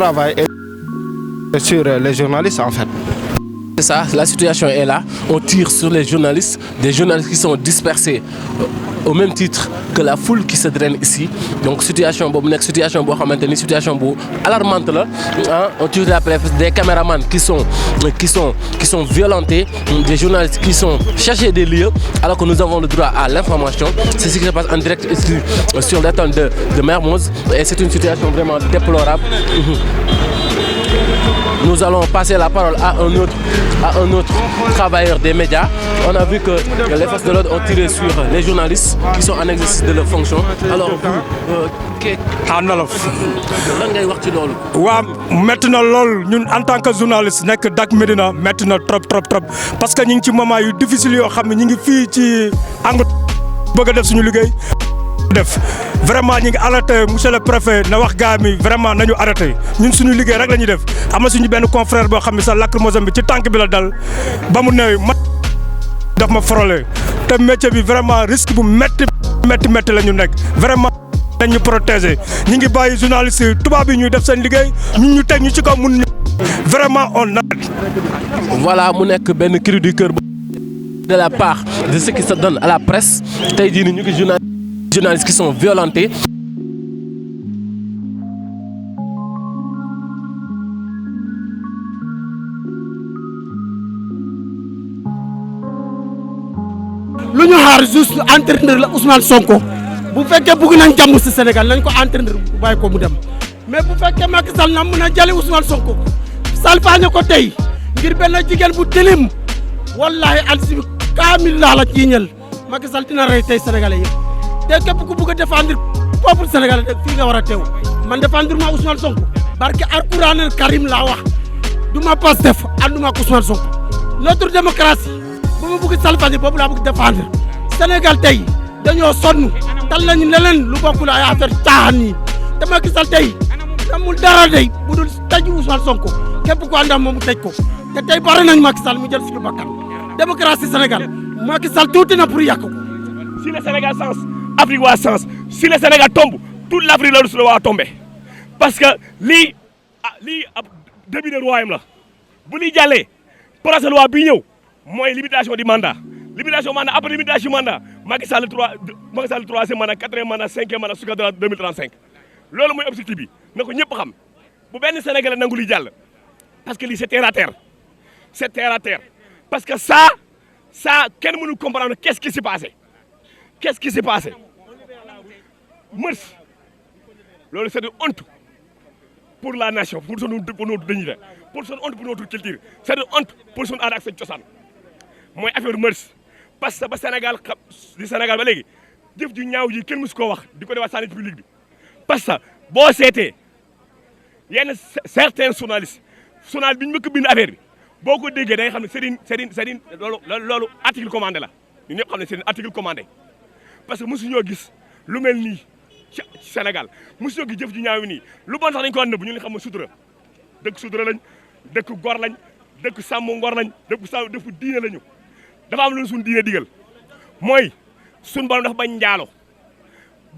travail est sur les journalistes en fait. C'est ça, la situation est là. On tire sur les journalistes, des journalistes qui sont dispersés au même titre que la foule qui se draine ici. Donc situation situation alarmante là. On tire la presse, des caméramans qui sont violentés, des journalistes qui sont cherchés des lieux, alors que nous avons le droit à l'information. C'est ce qui se passe en direct ici sur l'étang de Mermoz, et c'est une situation vraiment déplorable. Nous allons passer la parole à un autre travailleur des médias. On a vu que les forces de l'ordre ont tiré sur les journalistes qui sont en exercice de leur fonction. Alors en wolof. lan ngay wax ci loolu. waaw métti na lool ñun en tant que journaliste nekk Dak Médina métti na trop parce que ñu ngi ci moment yu difficile yoo xam ne ñu ngi fii ci angle bëgg a def suñu liggéey. Vraiment ñu ngi alerté monsieur le préfet na wax gars mi vraiment nañu arrêté ñun suñu liggéey rek la ñuy def am na suñu benn confrère boo xam ne sax lacrymogène bi ci tànk bi la dal ba mu néew daf ma frôlé te métier bi vraiment risque bu métti la ñu nekk vraiment dañ ñu protéger ñu ngi bàyyi journaliste yi tubaab yi ñuy def seen liggéey ñun ñu teg ñu ci kaw mun ñu vraiment on arrête. Voilà mu nekk benn cri du cœur de la part de ceux qui se donnent à la presse tey jii nii ñu ngi journalistes qui sont violentés. lu ñu xaar juste entraîneur la Ousmane Sonko bu fekkee bëgg nañ jàmm ci Sénégal nañ ko entraîneur bu bàyyi ko mu dem mais bu fekkee Macky Sall na mën a jëli Ousmane Sonko salfaañe ko tey ngir benn jigéen bu tilim wallahi alsi kaamil laa la jiiñal Macky Sall dina rey tey sénégalais yëpp te képp ku bëgg a défendre peuple sénégalais rek fii nga war a teew man défendre ma Ousmane Sonko barke Alquraan Karim laa wax du ma Pastef ànduma ak Ousmane Sonko notre démocratie bu ma bëgg salfaañe boobu laa bëgg défendre Sénégal tey dañoo sonn tal nañu leneen lu bokkul ay affaire caaxaan yi te Macky Sall tey amul dara tey bu dul tëj Ousmane Sonko képp ku ànd ak moom mu tëj ko te tey bari nañu Macky Sall mu jël suñu bakkan démocratie Sénégal Macky Sall tuuti na pour yàq ko. Si le Sénégal sens, Afrique va sens. Si le Sénégal tombe, toute l'Afrique va tomber. Parce que lii ab début de royaume la bu lii jàllee projet de loi bi ñëw mooy limitation du mandat. Limitation mandat après limitation mandat Macky Sall troisième mandat quatrième mandat cinquième mandat jusqu'à 2035 loolu mooy objectif bi na ko ñëpp xam bu benn Sénégalais nangu li jàll parce que lii c'est terre à terre c'est terre à terre parce que ça kenn mënu comprendre qu'est-ce qui s'est passé mœurs loolu c'est une honte pour la nation pour notre dignité pour son honte pour notre culture c'est une honte pour son aada ak seen cosaan mooy affaire mœurs parce que ba Sénégal ba léegi jëf ju ñaaw ji kenn mësu koo wax di ko defaat sanité publique bi parce que boo seetee yenn certains journalistes journal bi ñu mëkk bind affaire bi boo ko déggee da nga xam ne c'est une loolu article commandé la ñun ñëpp xam ne c'est un article commandé parce que mësuñoo gis lu mel nii ci Sénégal mësuñoo gis jëf ju ñaaw nii lu bon sax dañu ko nëbb ñu ngi xam ne sutura dëkk sutura lañ dëkk gor lañ dëkk sàmm ngor lañ dëkk diine lañu dafa am lu suñu diine digal mooy suñu borom dafa bañ njaalo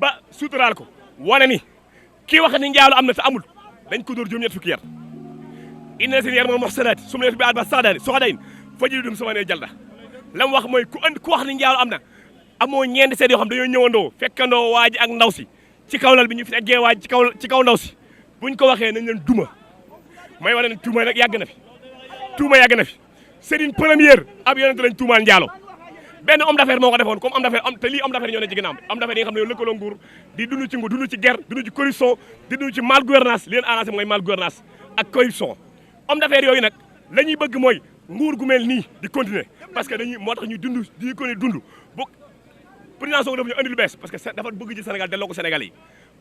ba suturaal ko wane ni kii wax ni njaalo am na te amul dañ ko dóor juróom-ñett fukki yar inna seen yar moom wax salaati su ma leen fi baat ba saadaani soxadayin fa ji dum sama ne jalda la mu wax mooy ku wax ni njaalo am na amoo ñeenti seet yoo xam dañoo ñëwandoo fekkandoo waa ji ak ndaw si ci kaw lal bi ñu fi eggee waa ji ci kaw ndaw si buñ ko waxee nañ leen duma may wane ne tuuma nag yàgg na fi c'est une première ab yonent lañ tuumaan njaalo benn homme d'affaires moo ko defoon comme homme d'affaires te lii homme d'affaires ñoo ne ci ginnaaw homme d'affaires yi nga xam ne yow lëkkaloo nguur di dund ci nguur dund ci guerre dund ci corruption di dund ci mal gouvernance li leen arrangé mooy mal gouvernance ak corruption homme d'affaires yooyu nag la ñuy bëgg mooy nguur gu mel nii di continuer parce que moo tax ñu dund di ko ne dund bu président Sonko dafa ñu andi lu bees parce que dafa bëgg ci Sénégal delloo ko Sénégal yi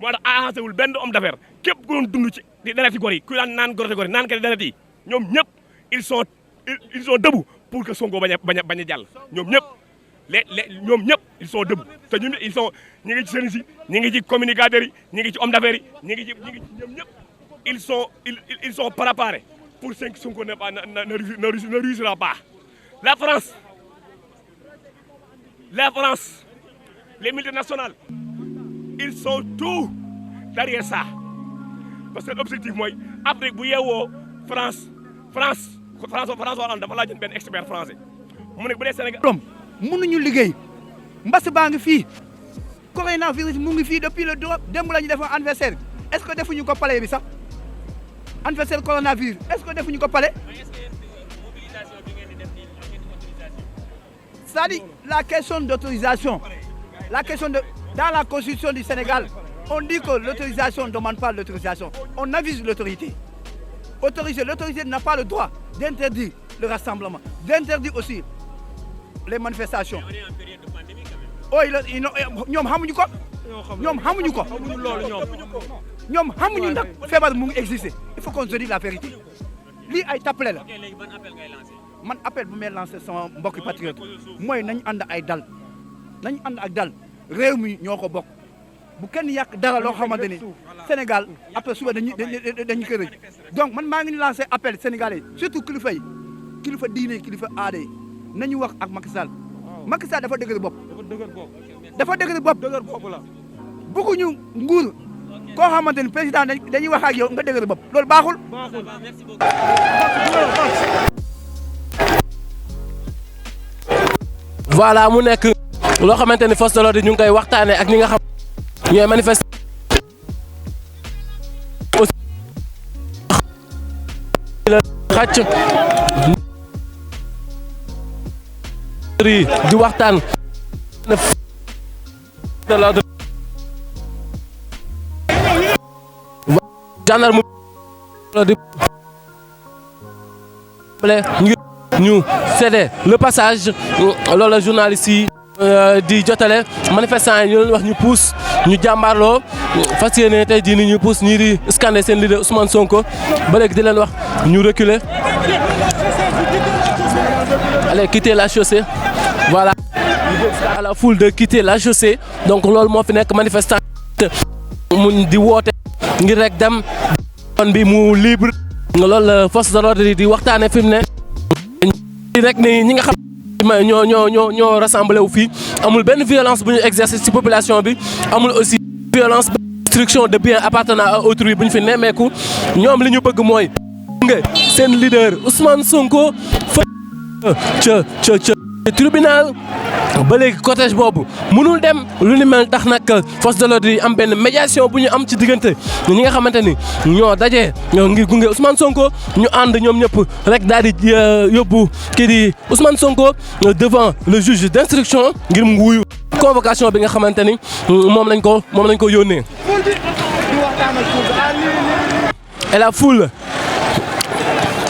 moo tax arrangé wul benn homme d'affaires képp ku doon dund ci di dereti gor yi ku daan naan gorote gor yi naan kati deret yi ñoom ñëpp ils sont debout pour que Sonko bañ a jàll ñoom ñëpp ñoom ñëpp ils sont debout te ñun ñi ngi ci sëriñ si ñi ngi ci communicateurs yi ñi ngi ci homme d'affaires yi ñi ngi ci ñoom ñëpp ils sont préparés pour que Sonko ne réussira pas la France les multinationales ils sont tout derrière ça parce que l'objectif mooy Afrique bu yeewoo France Hollande dafa laa jël benn expert français mu ne bu dee Sénégal. mënuñu liggéey mbas baa ngi fii coronavirus mu ngi fii depuis le démb la ñu defoon anniversaire est-ce que defuñu ko palais bi sax anniversaire coronavirus est-ce que defuñu ko palais. C'est-à-dire la question d'autorisation, dans la constitution du Sénégal, on dit que l'autorisation ne demande pas l'autorisation, on avise l'autorité. L'autorité n'a pas le droit d'interdire le rassemblement, d'interdire aussi les manifestations. Oh, ñoom xamuñu ko. ñoom xamuñu nag feebar mu ngi exister. Il faut qu'on se dise la vérité. lii ay tappale la. man appel bu may lancé sama mbokki patriote mooy nañu ànd ak dal réew mi ñoo ko bokk bu kenn yàq dara loo xamante ni Sénégal après suba dañu ko rëj donc man maa ngi lancé appel sénégalais surtout kilifa yi kilifa diine kilifa aada yi nañu wax ak Macky Sall dafa dëgër bopp bëgguñu nguur koo xamante ni président dañuy wax ak yow nga dëgër bopp loolu baaxul. voilà mu nekk loo xamante ni force de l'ordre ñu ngi koy waxtaanee ak ñi nga xam ñooy manifester aussi xàcc di waxtaan de l'ordre gendarme di ñu cédé le passage loolu la journaliste yi di jotale manifestants yi ñu leen wax ñu pousse ñu jàmbaarloo fas yéene tey jii nii ñu pousse ñii di scander seen leader Ousmane Sonko ba léegi di leen wax ñu reculer allez quitter la chaussée voilà à la foule de quitter la chaussée donc loolu moo fi nekk manifestant mu di woote ngir rek dem yoon bi mu libre loolu la force de l'ordre di waxtaane fi mu ne rek ni ñi nga xam ñoo rassemblé wu fii amul benn violence bu ñu exercer ci population bi amul aussi violence destruction de biens appartenant à autrui bu ñu fi nemmeeku ñoom li ñu bëgg mooy nga seen leader Ousmane Sonko fa ca tribunal ba léegi cortège boobu mënul dem lu ni mel tax nag force de l'ordre yi am benn médiation bu ñu am ci diggante ñi nga xamante ni ñoo dajee ngir gunge Ousmane Sonko ñu ànd ñoom ñëpp rek daal di yóbbu kii di Ousmane Sonko devant le juge d'instruction ngir mu wuyu convocation bi nga xamante ni moom lañ ko yónnee. Et la foule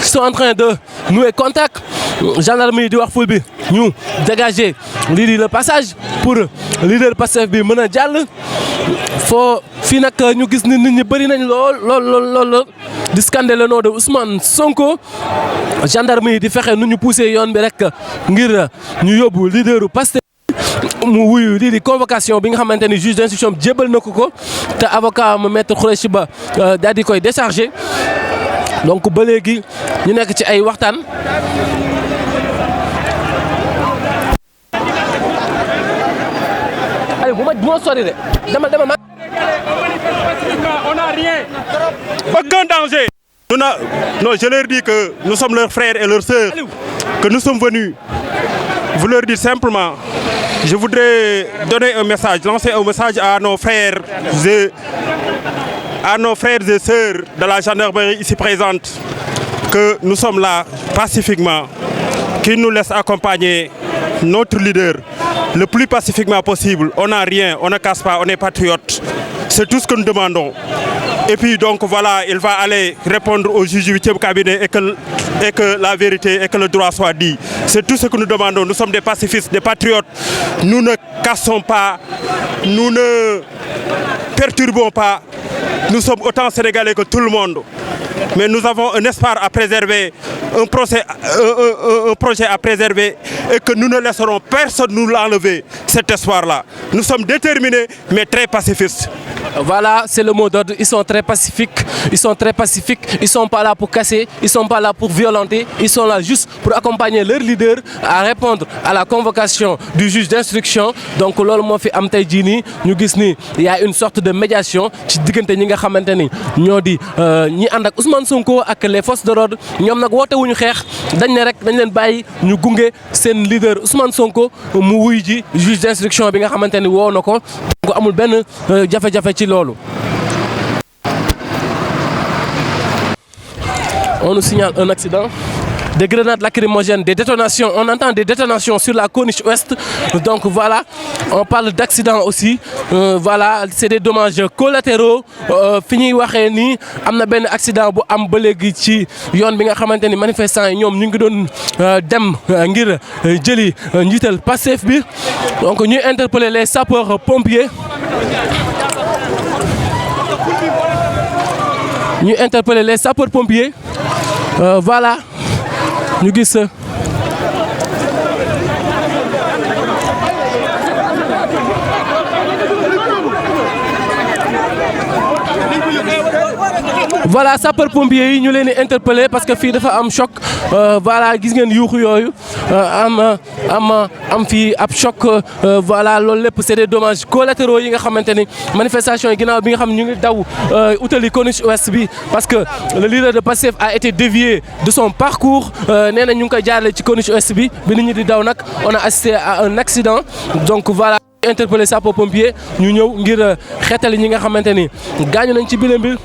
qui sont en train de nouer contact gendarmerie di wax foule bi ñu dégager lii di le passage pour leader Pastef bi mën a jàll fii nag ñu gis ni nit ñi bëri nañ lool di scander le nom de Ousmane Sonko gendarmerie di fexe nu ñu pousser yoon bi rek ngir ñu yóbbu leaderu Pastef mu wuyu lii di convocation bi nga xamante ni juge d'instruction jébal na ko te avocat mu maître Khoureyssi Ba daal di koy décharger donc ba léegi ñu nekk ci ay waxtaan. allez bu ma sori de dama ma. On n'a rien. Aucun danger. Non, je leur dis que nous sommes leurs frères et leurs sœurs, que nous sommes venus. Vous leur dites simplement, je voudrais donner un message, lancer un message à nos frères et sœurs de la gendarmerie ici présente, que nous sommes là pacifiquement, qu'ils nous laissent accompagner notre leader le plus pacifiquement possible. On n'a rien, on ne casse pas, on est patriotes. C'est tout ce que nous demandons. Et puis donc voilà, il va aller répondre au juge du 8e cabinet et que la vérité et que le droit soit dit. C'est tout ce que nous demandons. Nous sommes des pacifistes, des patriotes. Nous ne cassons pas, nous ne perturbons pas. Nous sommes autant sénégalais que tout le monde. Mais nous avons un espoir à préserver, un projet à préserver et que nous ne laisserons personne nous l'enlever, cet espoir-là. Nous sommes déterminés mais très pacifistes. Voilà, c'est le mot d'ordre. Ils sont très pacifiques. Ils sont pas là pour casser. Ils sont pas là pour violenter. Ils sont là juste pour accompagner leur leader à répondre à la convocation du juge d'instruction. Donc loolu moo fi am tey jii nii ñu gis ni il y a une sorte de médiation ci diggante ñi nga xamante ni ñoo di ñi ànd ak Ousmane Sonko ak les forces de l'ordre ñoom nag woote wuñu xeex dañ ne rek dañ leen bàyyi ñu gunge seen leader Ousmane Sonko mu wuy ji juge d'instruction bi nga xamante ni woo na ko donc amul benn jafe-jafe ci loolu. On nous signale un accident. Des grenades lacrymogènes, des détonations. On entend des détonations sur la corniche ouest. Donc voilà, on parle d'accident aussi. Voilà, c'est des dommages collatéraux. Fini waxee ni am na benn accident bu am ba léegi ci yoon bi nga xamante ni manifestants yi ñoom ñu ngi doon dem ngir jëli njiital Pastef bi. Donc ñuy interpeller les sapeurs pompiers. Ñuy interpeller les sapeurs pompiers. Voilà. ñu gis voilà sapeur pompier yi ñu leen di interpeller parce que fii dafa am choc voilà gis ngeen yuuxu yooyu am fii ab choc voilà loolu lépp c'est des dommages collatéraux yi nga xamante ni manifestation yi ginnaaw bi nga xam ñu ngi daw utali corniche ouest bi parce que le leader de Pastef a été dévié de son parcours nee na ñu ngi koy jaarale ci corniche ouest bi nit ñi di daw nag on a assisté à un accident donc voilà interpeller sapeur pompier ñu ñëw ngir xeetali ñi nga xamante ni gaañu nañ ci bile mbir.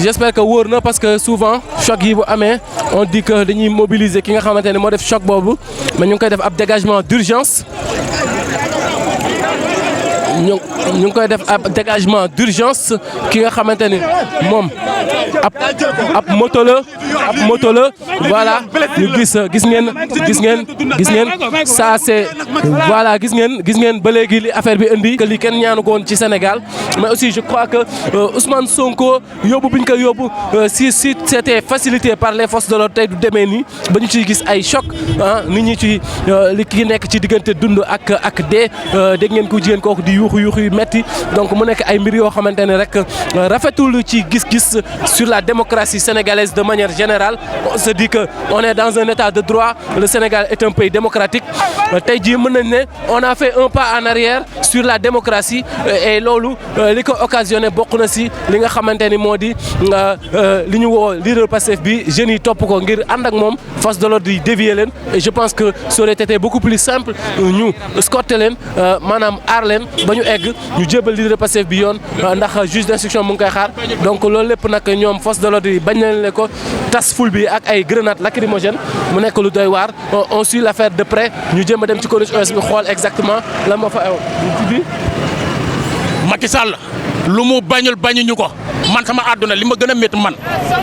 J'espère que wóor na parce que souvent choc yi bu amee on dit que dañuy mobiliser ki nga xamante ne moo def choc boobu mais ñu ngi koy def ab dégagement d'urgence ñu ngi koy def ab dégagement d'urgence ki nga xamante ni moom ab moto la voilà ñu gis ngeen ça c'est voilà gis ngeen ba léegi li affaire bi indi que li kenn ñaanu ko woon ci Sénégal mais aussi je crois que Ousmane Sonko yóbbu bi ñu ko yóbbu si c'était facilité par les forces de l'ordre tey du demee nii ba ñu ciy gis ay choc nit ñi ci li ki nekk ci diggante dund ak dee dégg ngeen ko jigéen kooku di yuuxu yu metti donc mu nekk ay mbir yoo xamante ne rek rafetul ci gis-gis sur la démocratie sénégalaise de manière générale on se dit que on est dans un état de droit le Sénégal est un pays démocratique tey jii mën nañ ne on a fait un pas en arrière sur la démocratie et loolu li ko occasionné bokk na si li nga xamante ni moo di li ñu woo leader Pastef bi jeunes yi topp ko ngir ànd ak moom force de l'ordre yi dévier leen et je pense que ça aurait été beaucoup plus simple ñu escorter leen maanaam aar leen ba ñu egg ñu jébal leader Pastef bi yoon ndax juge d'instruction mu ngi koy xaar donc loolu lépp nag ñoom force de l'ordre yi bañ nañ leen ko tas ful bi ak ay grenades lacrymogènes mu nekk lu doy waar on suit l'affaire de près ñu jéem a dem ci corniche ouest bi xool exactement lan moo fa ew Macky Sall lu mu bañuñu ko man sama àdduna li ma gën a métti man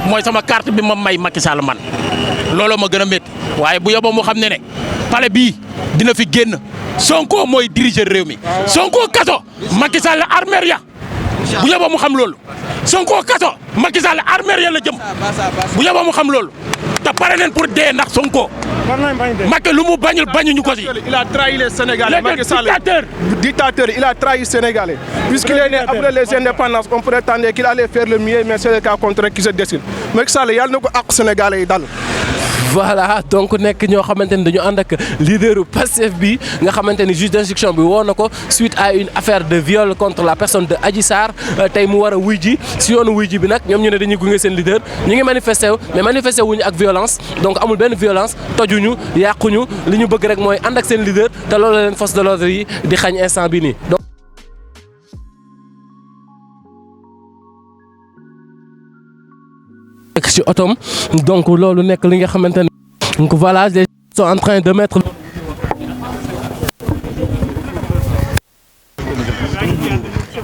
mooy sama carte bi ma may Macky Sall man looloo ma gën a métti waaye bu yóbboo mu xam ne palais bii dina fi génn Sonko mooy diriger réew mi Sonko kaso Macky Sall armeer ya bu yóbboo mu xam loolu Sonko kaso Macky Sall armeer ya la jëm bu yóbboo mu xam loolu te pare leen pour dee ndax Sonko Macky lu mu bañuñu ko si. Il a trahi les Sénégalais. Macky Sall, dictateur, il a trahi les Sénégalais. Puisqu'il est né après les indépendances, on prétendait qu'il allait faire le mieux, mais c'est le cas contraire qui se dessine. Macky Sall, yàlla na ko ak Sénégalais yi dal. Voilà donc nekk ñoo xamante ni dañu ànd ak leaderu Pastef bi nga xamante ni juge d'instruction bi woo na ko suite à une affaire de viol contre la personne de Adji Sarr tey mu war a wuy ji si yoonu wuy ji bi nag ñoom ñu ne dañuy gunge seen leader ñu ngi manifester mais manifester wuñu ak violence donc amul benn violence tojuñu yàquñu li ñu bëgg rek mooy ànd ak seen leader te loolu leen force de l'ordre yi di xañ instant bi nii. ci otom donc loolu nekk li nga xamante ne donc voilà les gens sont en train de mettre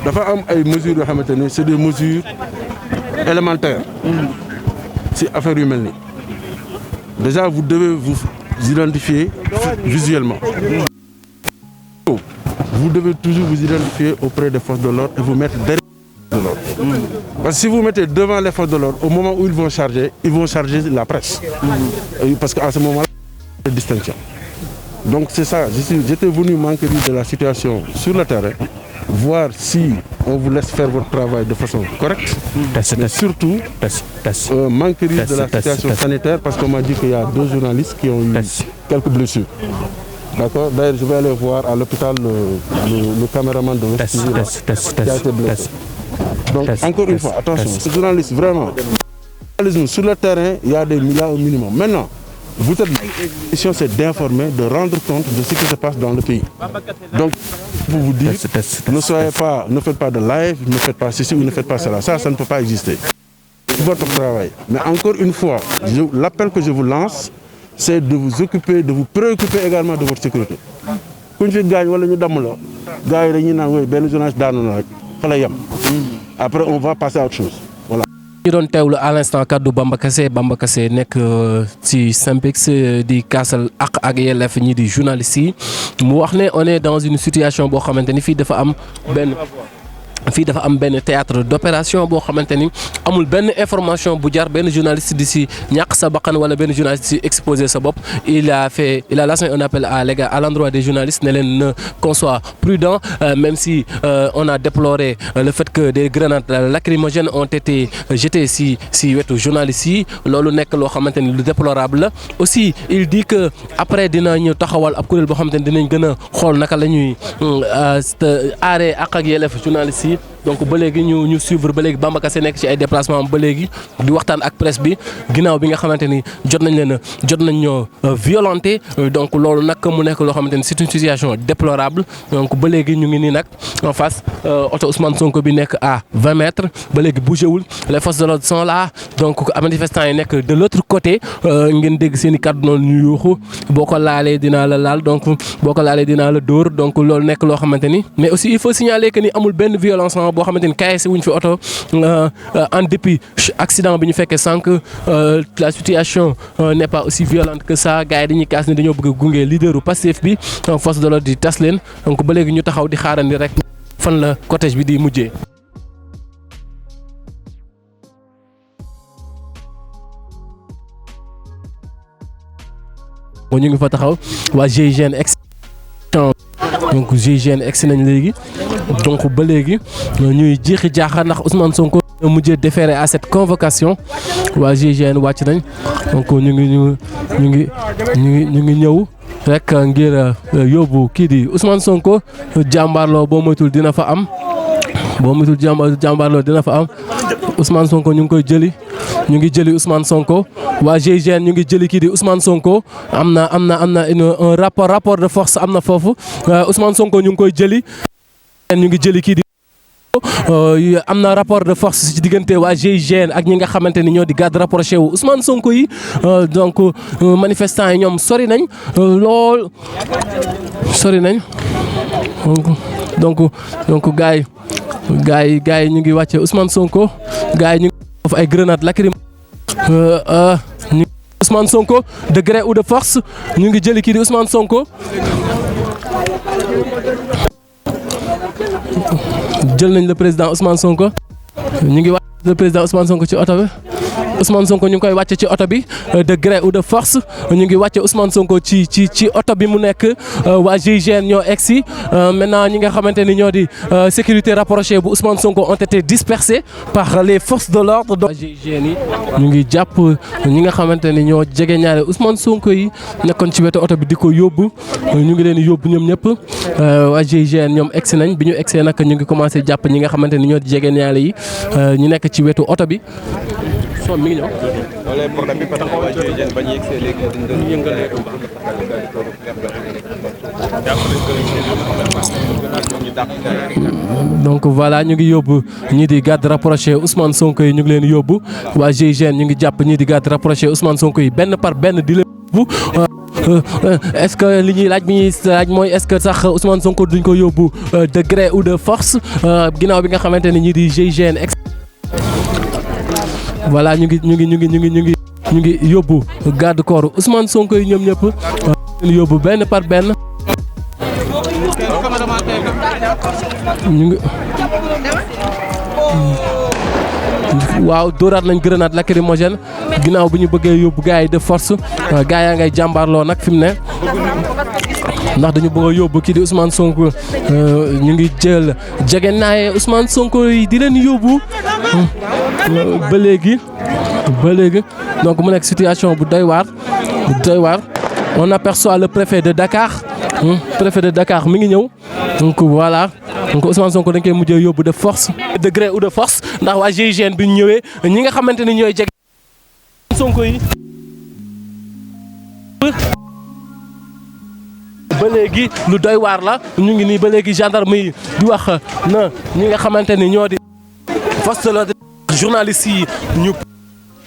dafa am ay mesures yoo xamante ne c'est des mesures élémentaires ci affaire yu mel nii déjà vous devez vous identifier visuellement vous devez toujours vous identifier auprès des forces de l'ordre et vous mettre derrière de l'ordre. Parce que si vous mettez devant les forces de l'ordre, au moment où ils vont charger la presse. Parce qu'à ce moment-là, il y a une distinction. Donc c'est ça, j'étais venu m'enquérir de la situation sur le terrain, voir si on vous laisse faire votre travail de façon correcte. Mais surtout, manquerie de la situation sanitaire, parce qu'on m'a dit qu'il y a 2 journalistes qui ont eu quelques blessures. D'accord. D'ailleurs, je vais aller voir à l'hôpital le caméraman de West TV qui a été blessé. Donc, encore une fois, attention, ces journalistes, vraiment, sur le terrain, il y a des milliards au minimum. Maintenant, votre mission, c'est d'informer, de rendre compte de ce qui se passe dans le pays. Donc, pour vous dire, ne faites pas de live, ne faites pas ceci ou ne faites pas cela. Ça ne peut pas exister. C'est votre travail. Mais encore une fois, l'appel que je vous lance, c'est de vous occuper, de vous préoccuper également de votre sécurité. Après, on va passer à autre chose. Voilà. ñu doon teewlu à l'instant kaddu Bamba Kassé nekk ci Synpics di kaasal ak yelleef ñi di journalistes yi mu wax ne on est dans une situation boo xamante ni fii dafa am benn théâtre d'opération boo xamante ni amul benn information bu jar benn journaliste di si ñàkk sa bakkan wala benn journaliste di exposer sa bopp. Il a lancé un appel à l'endroit des journalistes ne leen qu'on soit prudent, même si on a déploré le fait que des grenades lacrymogènes ont été jetées si wetu journalistes yi loolu nekk loo xamante ni lu déplorable la. Aussi il dit que après dinañu taxawal ab kuréel boo xamante ni dinañ gën a xool naka la ñuy aaree ak yelleef journalistes yi. Donc ba léegi ñu suivre ba léegi Bamba Kassé nekk ci ay déplacement ba léegi di waxtaan ak presse bi ginnaaw bi nga xamante ni jot nañ ñoo violenté donc loolu nag mu nekk loo xamante ni c'est une situation déplorable. Donc ba léegi ñu ngi nii nag en face oto Ousmane Sonko bi nekk à 20 mètres ba léegi bougéwul les forces de l'ordre sont là donc manifestants yi nekk de l'autre côté ngeen dégg seen i kàddu noonu ñu yuuxu boo ko laalee dinaa la laal donc boo ko laalee dinaa la dóor donc loolu nekk loo xamante ni mais aussi il faut signaler que ni amul benn violence boo xamante ni KSC wuñ fi oto en dépit accident bi ñu fekkee sànq la situation n'est pas aussi violente que ça gars yi dañuy kaas ni dañoo bëgg a gunge leaderu Pastef bi force de l'ordre di tas leen donc ba léegi ñu taxaw di xaarandi rek fan la cortège bi di mujjee. ñu ngi fa taxaw waa GIGN donc GIGN egsi nañ léegi donc ba léegi ñuy jeexi jaaxaar ndax Ousmane Sonko mujjee déféré à cette convocation waa GIGN wàcc nañ donc ñu ngi ñëw rek ngir yóbbu kii di Ousmane Sonko jàmbaarloo boo moytul dina fa am jàmbaarloo dina fa am Ousmane Sonko ñu ngi koy jëli ñu ngi jëli Ousmane Sonko waa GIGN ñu ngi jëli kii di Ousmane Sonko am na un rapport de force am na foofu Ousmane Sonko ñu ngi koy jëli ñu ngi jëli kii di am na rapport de force ci diggante waa GIGN ak ñi nga xamante ni ñoo di garde rapproché wu Ousmane Sonko yi donc manifestants yi ñoom sori nañ lool sori nañ donc gars yi ñu ngi wàcce Ousmane Sonko gars yi ñu ngi foofu ay grenades lacrymogènes Ousmane Sonko de gré ou de force ñu ngi jëli kii di Ousmane Sonko jël nañ le président Ousmane Sonko ñu ngi wàcc le président Ousmane Sonko ci oto bi Ousmane Sonko ñu ngi koy wàcce ci oto bi de gré ou de force ñu ngi wàcce Ousmane Sonko ci oto bi mu nekk waa GIGN ñoo egsi maintenant ñi nga xamante ni ñoo di sécurité rapprochée bu Ousmane Sonko ont été dispersés par les forces de l'ordre waa GIGN yi ñu ngi jàpp ñi nga xamante ni ñoo jege ñaare Ousmane Sonko yi nekkoon ci wetu oto bi di ko yóbbu ñu ngi leen di yóbbu ñoom ñëpp waa GIGN ñoom egsi nañ bi ñu egsee nag ñu ngi commencé jàpp ñi nga xamante ni ñoo di jege ñaare yi ñu nekk ci wetu oto bi. mi ngi ñëw. wala problème bi parce que waa GIGN ba ñu yegsee léegi dañu doon yëngal donc voilà ñu ngi yóbbu ñii di garde rapproché Ousmane Sonko yi ñu ngi leen yóbbu waa GIGN ñu ngi jàpp ñii di garde rapproché Ousmane Sonko yi benn par benn di leen yóbbu est-ce que li ñuy laaj bi ñuy laaj mooy est-ce que sax Ousmane Sonko duñ ko yóbbu de gré ou de force ginnaaw bi nga xamante ne ñii di GIGN voilà ñu ngi yóbbu garde corps Ousmane Sonko yi ñoom ñëpp ñu yóbbu benn par benn ñu waaw dóoraat nañ grenade lacrymogène ginnaaw bi ñu bëggee yóbbu gars yi de force gars yaa ngay jàmbaarloo nag fi mu ne ndax dañu bëgg a yóbbu kii di Ousmane Sonko ñu ngi jël jege naaye Ousmane Sonko yi di leen yóbbu ba léegi donc mu nekk situation bu doy waar on aperçoit le préfet de Dakar mi ngi ñëw donc voilà donc Ousmane Sonko dañ koy mujjee yóbbu de force de gré ou de force ndax waa GIGN bi ñu ñëwee ñi nga xamante ni ñooy jege Sonko yi ba léegi lu doy waar la ñu ngi nii ba léegi gendarme yi di wax na ñi nga xamante ni ñoo di force de l'ordre journalistes yi ñu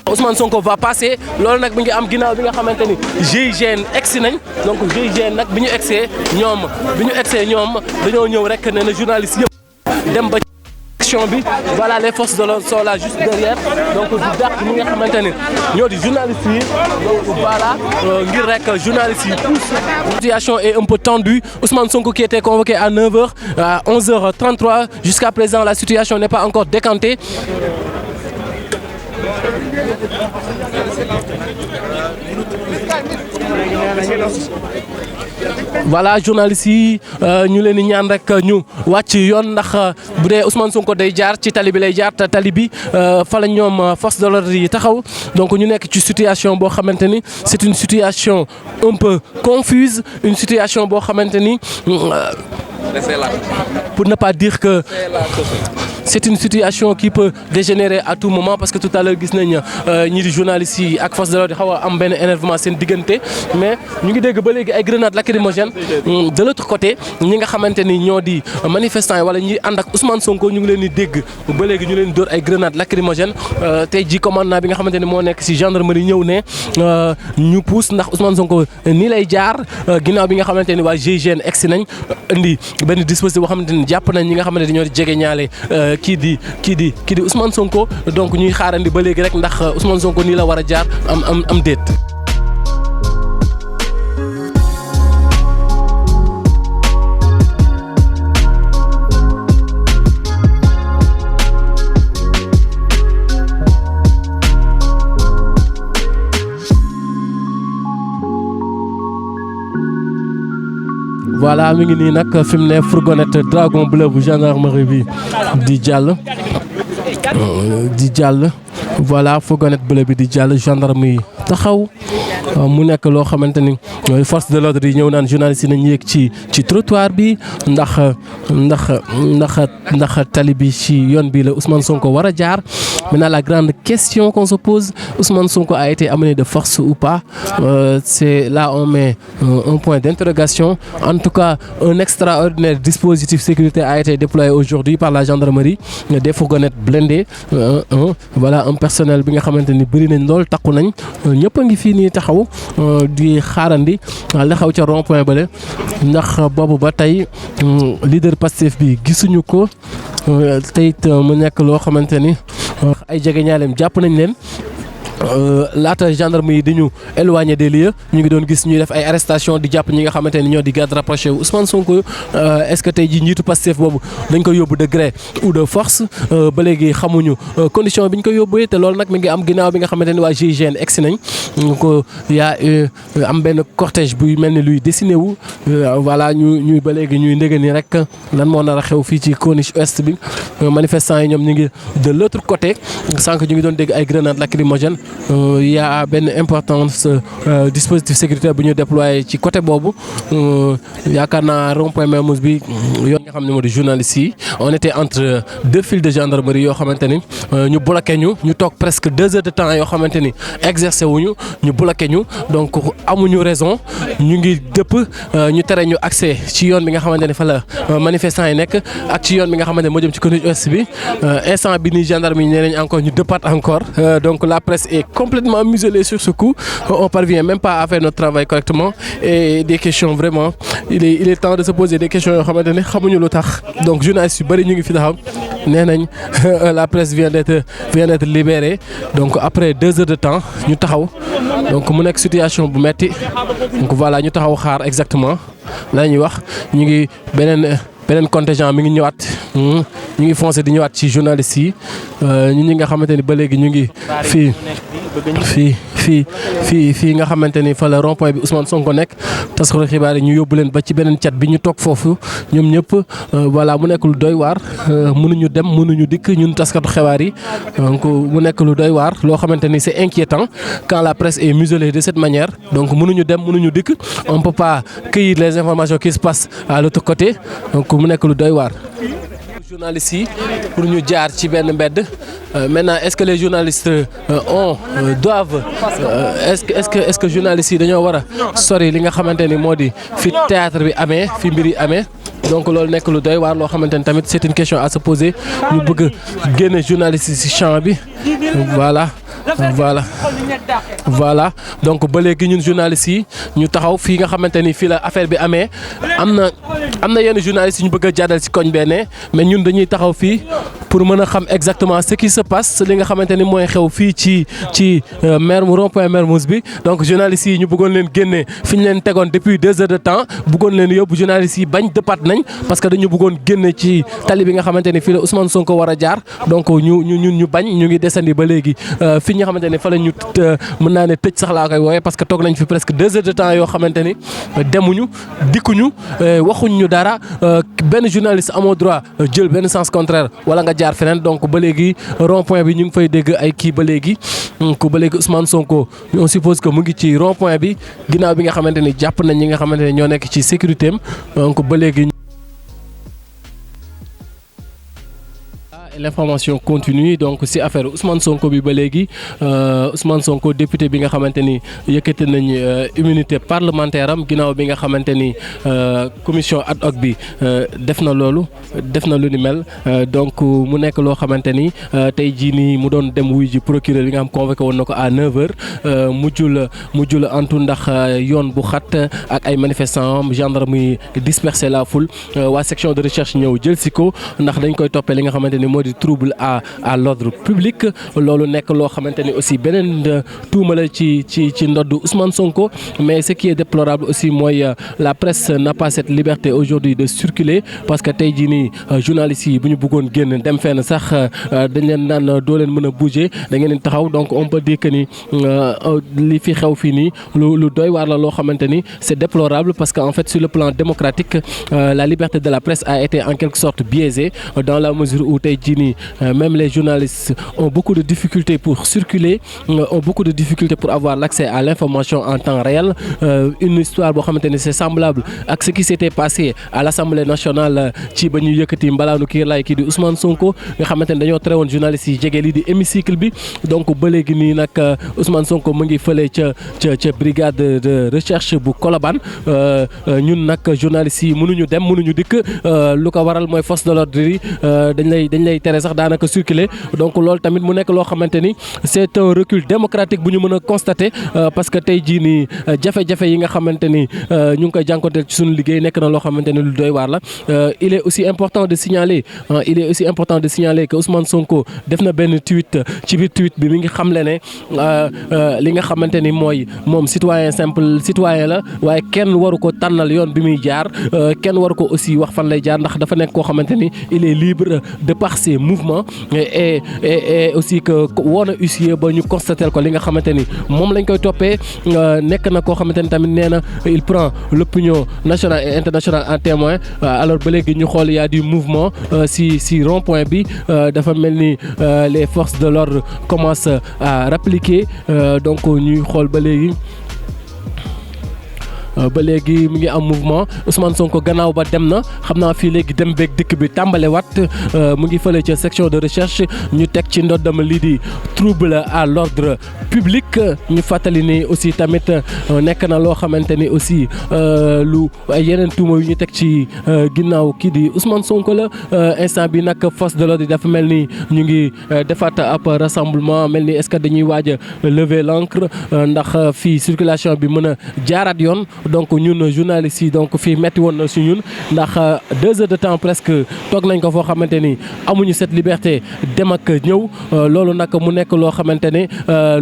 Ousmane Sonko va passer loolu nag mi ngi am ginnaaw bi nga xamante ni GIGN egsi nañ donc GIGN nag bi ñu egsee ñoom dañoo ñëw rek ne na journalistes yëpp dem ba action bi voilà les forces de l'ordre sont là juste derrière donc di dàq ñi nga xamante ni ñoo di journalistes yi donc voilà ngir rek journalistes yi pousse. La situation est un peu tendue. Ousmane Sonko qui était convoqué à 9h à 11h33 jusqu'à présent la situation n'est pas encore décantée. Voilà journalistes yi ñu leen di ñaan rek ñu wàcc yoon ndax bu dee Ousmane Sonko day jaar ci tali bi lay jaar te tali bi fa la ñoom force de l'ordre yi taxaw donc ñu nekk ci situation boo xamante ni c'est une situation un peu confuse une situation boo xamante ni pour ne pas dire que c'est une situation qui peut dégénérer à tout moment parce que tout à l'heure gis nañ ñi di journalistes yi ak force de l'ordre xaw a am benn énervement seen diggante mais ñu ngi dégg ba léegi ay grenades lacrymogènes de l'autre côté ñi nga xamante ni ñoo di manifestants yi wala ñi ànd ak Ousmane Sonko ñu ngi leen di dégg ba léegi ñu leen di dóor ay grenades lacrymogènes tey ji commandant bi nga xamante ni moo nekk ci gendarmerie ñëw ne ñu pousse ndax Ousmane Sonko nii lay jaar ginnaaw bi nga xamante ni waa GIGN egsi nañ indi benn dispositif boo xamante ni jàpp nañ ñi nga xamante ni ñoo di jege ñaale kii di Ousmane Sonko donc ñuy xaarandi ba léegi rek ndax Ousmane Sonko nii la war a jaar am déet. voilà mi ngi nii nag fi mu ne fourgonnette dragon bleu bu gendarmerie bi di jàll voilà fourgonnette bleu bi di jàll gendarme yi taxaw mu nekk loo xamante ni force de l'ordre yi ñëw naan journaliste yi nañ yéeg ci trottoir bi ndax tali bi ci yoon bi la Ousmane Sonko war a jaar maintenant la grande question qu'on se pose Ousmane Sonko a été amené de force ou pas c'est là on met un point d'interrogation en tout cas un extraordinaire dispositif sécuritaire a été déployé aujourd'hui par la gendarmerie des fourgonnettes blindées voilà un personnel bi nga xamante ni bëri nañ lool takku nañ ñëpp a ngi fii nii taxaw di xaarandi la xaw ca rond point bale ndax boobu ba tey leader Pastef bi gisuñu ko tey it mu nekk loo xamante ni ay jege ñaaleem jàpp nañ leen laata gendarme yi di ñu éloigner des lieux ñu ngi doon gis ñuy def ay arrestation di jàpp ñi nga xamante ni ñoo di garde rapproché wu Ousmane Sonko est-ce que tey jii njiitu Pastef boobu dañ ko yóbbu de gré ou de force ba léegi xamuñu condition bi ñu ko yóbbee te loolu nag mi ngi am ginnaaw bi nga xamante ni waa GIGN egsi nañ ko yaa am benn cortège buy mel ni luy dessiné wu voilà ñuy ba léegi ñuy ndege ni rek lan moo nar a xew fii ci corniche ouest bi manifestants yi ñoom ñu ngi de l'autre côté sànq ñu ngi doon dégg ay grenades lacrymogènes il y a benn importance dispositif sécuritaire bu ñu déployé ci côté boobu yaakaar naa rond-point Mermoz bi yoon nga xam ne moo di journalistes yi on était entre deux files de gendarmerie yoo xamante ni ñu bloqué ñu toog presque 2 heures de temps yoo xamante ni exercé wuñu ñu bloqué ñu donc amuñu raison ñu ngi dëpp ñu tere ñu accès ci yoon bi nga xamante ni fa la manifestants yi nekk ak ci yoon bi nga xamante ni moo jëm ci corniche ouest bi instant bi ni gendarme yi nee nañ encore ñu dëppaat encore donc la presse est complètement muselée sur ce coup on parvient même pas à faire notre travail correctement et des questions vraiment il est temps de se poser des questions yoo xamante ne xamuñu lu tax donc journalistes yu bëri ñu ngi fi taxaw nee nañ la presse vient d'être libérée donc après 2 heures de temps ñu taxaw donc mu nekk situation bu metti donc voilà ñu taxaw xaar exactement la ñuy wax ñu ngi beneen beneen contingent mi ngi ñëwaat ñu ngi foncé di ñëwaat ci journalistes yi ñi nga xamante ni ba léegi ñu ngi fii nga xamante ni fa la rond-point bi Ousmane Sonko nekk taskatu xibaar yi ñu yóbbu leen ba ci beneen cat bi ñu toog foofu ñoom ñëpp voilà mu nekk lu doy waar mënuñu dem mënuñu dikk ñun taskatu xibaar yi donc mu nekk lu doy waar loo xamante ni c'est inquiétant quand la presse est muselée de cette manière donc mënuñu dem mënuñu dikk on peut pas cueillir les informations qui se passent à l'autre côté donc mu nekk lu doy waar. Journalistes yi pour ñu jaar ci benn mbedd maintenant est-ce que les journalistes doivent est-ce que journalistes yi dañoo war a sori li nga xamante ni moo di fi théâtre bi amee fi mbir yi amee donc loolu nekk lu doy waar loo xamante ni tamit c'est une question à se poser ñu bëgg génne journalistes yi ci champ bi voilà donc ba léegi ñun journalistes yi ñu taxaw fii nga xamante ni fii la affaire bi amee am na yenn journalistes yu ñu bëgg a jàddal ci koñ benn mais ñun dañuy taxaw fii pour mën a xam exactement ce qui se passe li nga xamante ni mooy xew fii ci rond-point Mermoz bi donc journalistes yi ñu bëggoon leen génne fi ñu leen tegoon depuis 2 heures de temps bëggoon leen yóbbu journalistes yi bañ dëppaat nañ parce que dañu bëggoon génne ci tali bi nga xamante ni fii la Ousmane Sonko war a jaar donc ñu bañ ñu ngi desandi ba léegi fi nga xamante ni fa la ñu mën naa ne tëj sax laa koy wooye parce que toog nañ fi presque 2 heures de temps yoo xamante ni demuñu dikkuñu waxuñ ñu dara benn journaliste amoo droit jël benn sens contraire wala nga jaar feneen donc ba léegi rond point bi ñu ngi fay dégg ay kii ba léegi Ousmane Sonko on suppose que mu ngi ci rond point bi ginnaaw bi nga xamante ni jàpp nañ ñi nga xamante ne ñoo nekk ci sécurité am donc ba léegi. L'information continue donc si affaire Ousmane Sonko bi ba léegi Ousmane Sonko député bi nga xamante ni yëkkati nañ immunité parlementaire am ginnaaw bi nga xamante ni commission ad hoc bi def na lu ni mel donc mu nekk loo xamante ni tey jii nii mu doon dem wuy ji procureur bi nga xam convoqué woon na ko à 9h mujjul antu ndax yoon bu xat ak ay manifestants gendarme yi disperser la foule waa section de recherche ñëw jël si ko ndax dañ koy toppee li nga xamante ni moo di trouble à l'ordre public loolu nekk loo xamante ni aussi beneen tuuma la ci ndodd Ousmane Sonko mais ce qui est déplorable aussi mooy la presse n'a pas cette liberté aujourd'hui de circuler parce que tey jii nii journalistes yi bu ñu bëggoon génn dem fenn sax dañ leen naan doo leen mën a bouger da ngeen taxaw donc on peut dire que ni li fi xew fii nii lu doy waar la loo xamante ni c'est déplorable parce que en fait sur le plan démocratique la liberté de la presse a été en quelque sorte biaisée dans la mesure où tey jii nii même les journalistes ont beaucoup de difficultés pour circuler ont beaucoup de difficultés pour avoir l'accès à l'information en temps réel une histoire boo xamante ni c'est semblable ak ce qui s'était passé à l'Assemblée nationale ci ba ñu yëkkati mbalaanu kii laay kii di Ousmane Sonko nga xamante ni dañoo tere woon journalistes yi jege lii di hémicycle bi donc ba léegi nii nag Ousmane Sonko mu ngi fële ca brigade de recherche bu Colobane ñun nag journalistes yi mënuñu dem mënuñu dikk lu ko waral mooy force de l'ordre yi dañ lay tere sax daanaka circuler donc loolu tamit mu nekk loo xamante ni c'est un recul démocratique bu ñu mën a constater parce que tey jii nii jafe-jafe yi nga xamante ni ñu ngi koy jànkonteel ci suñu liggéey nekk na loo xamante ni lu doy waar la il est aussi important de signaler que Ousmane Sonko def na benn tweet ci biir tweet bi mi ngi xamle ne li nga xamante ni mooy moom citoyen la waaye kenn waru ko tànnal yoon bi muy jaar kenn waru ko aussi wax fan lay jaar ndax dafa nekk koo xamante ni il est libre de par ses mouvements et aussi que woon a huissier ba ñu constater ko li nga xamante ni moom lañ koy toppee nekk na koo xamante ni tamit nee na il prend l'opinion nationale et internationale en témoin alors ba léegi ñu xool y a du mouvement si rond-point bi dafa mel ni les forces de l'ordre commencent à répliquer donc ñuy xool ba léegi mu ngi am mouvement Ousmane Sonko gannaaw ba dem na xam naa fii léegi dem beeg dikk bi tàmbale wat mu ngi fële ca section de recherche ñu teg ci ndoddam lii di trouble à l'ordre public ñu fàttali ni aussi tamit nekk na loo xamante ni aussi lu yeneen tuuma yu ñu teg ci ginnaaw kii di Ousmane Sonko la instant bi nag force de l'ordre dafa mel ni ñu ngi defaat ab rassemblement mel ni est-ce que dañuy waaj a lever l'encre ndax fii circulation bi mën a jaaraat yoon donc ñun journalistes yi donc fii metti woon na si ñun ndax 2 heures de temps presque toog nañ ko foo xamante ni amuñu cette liberté dem ak ñëw loolu nag mu nekk loo xamante ne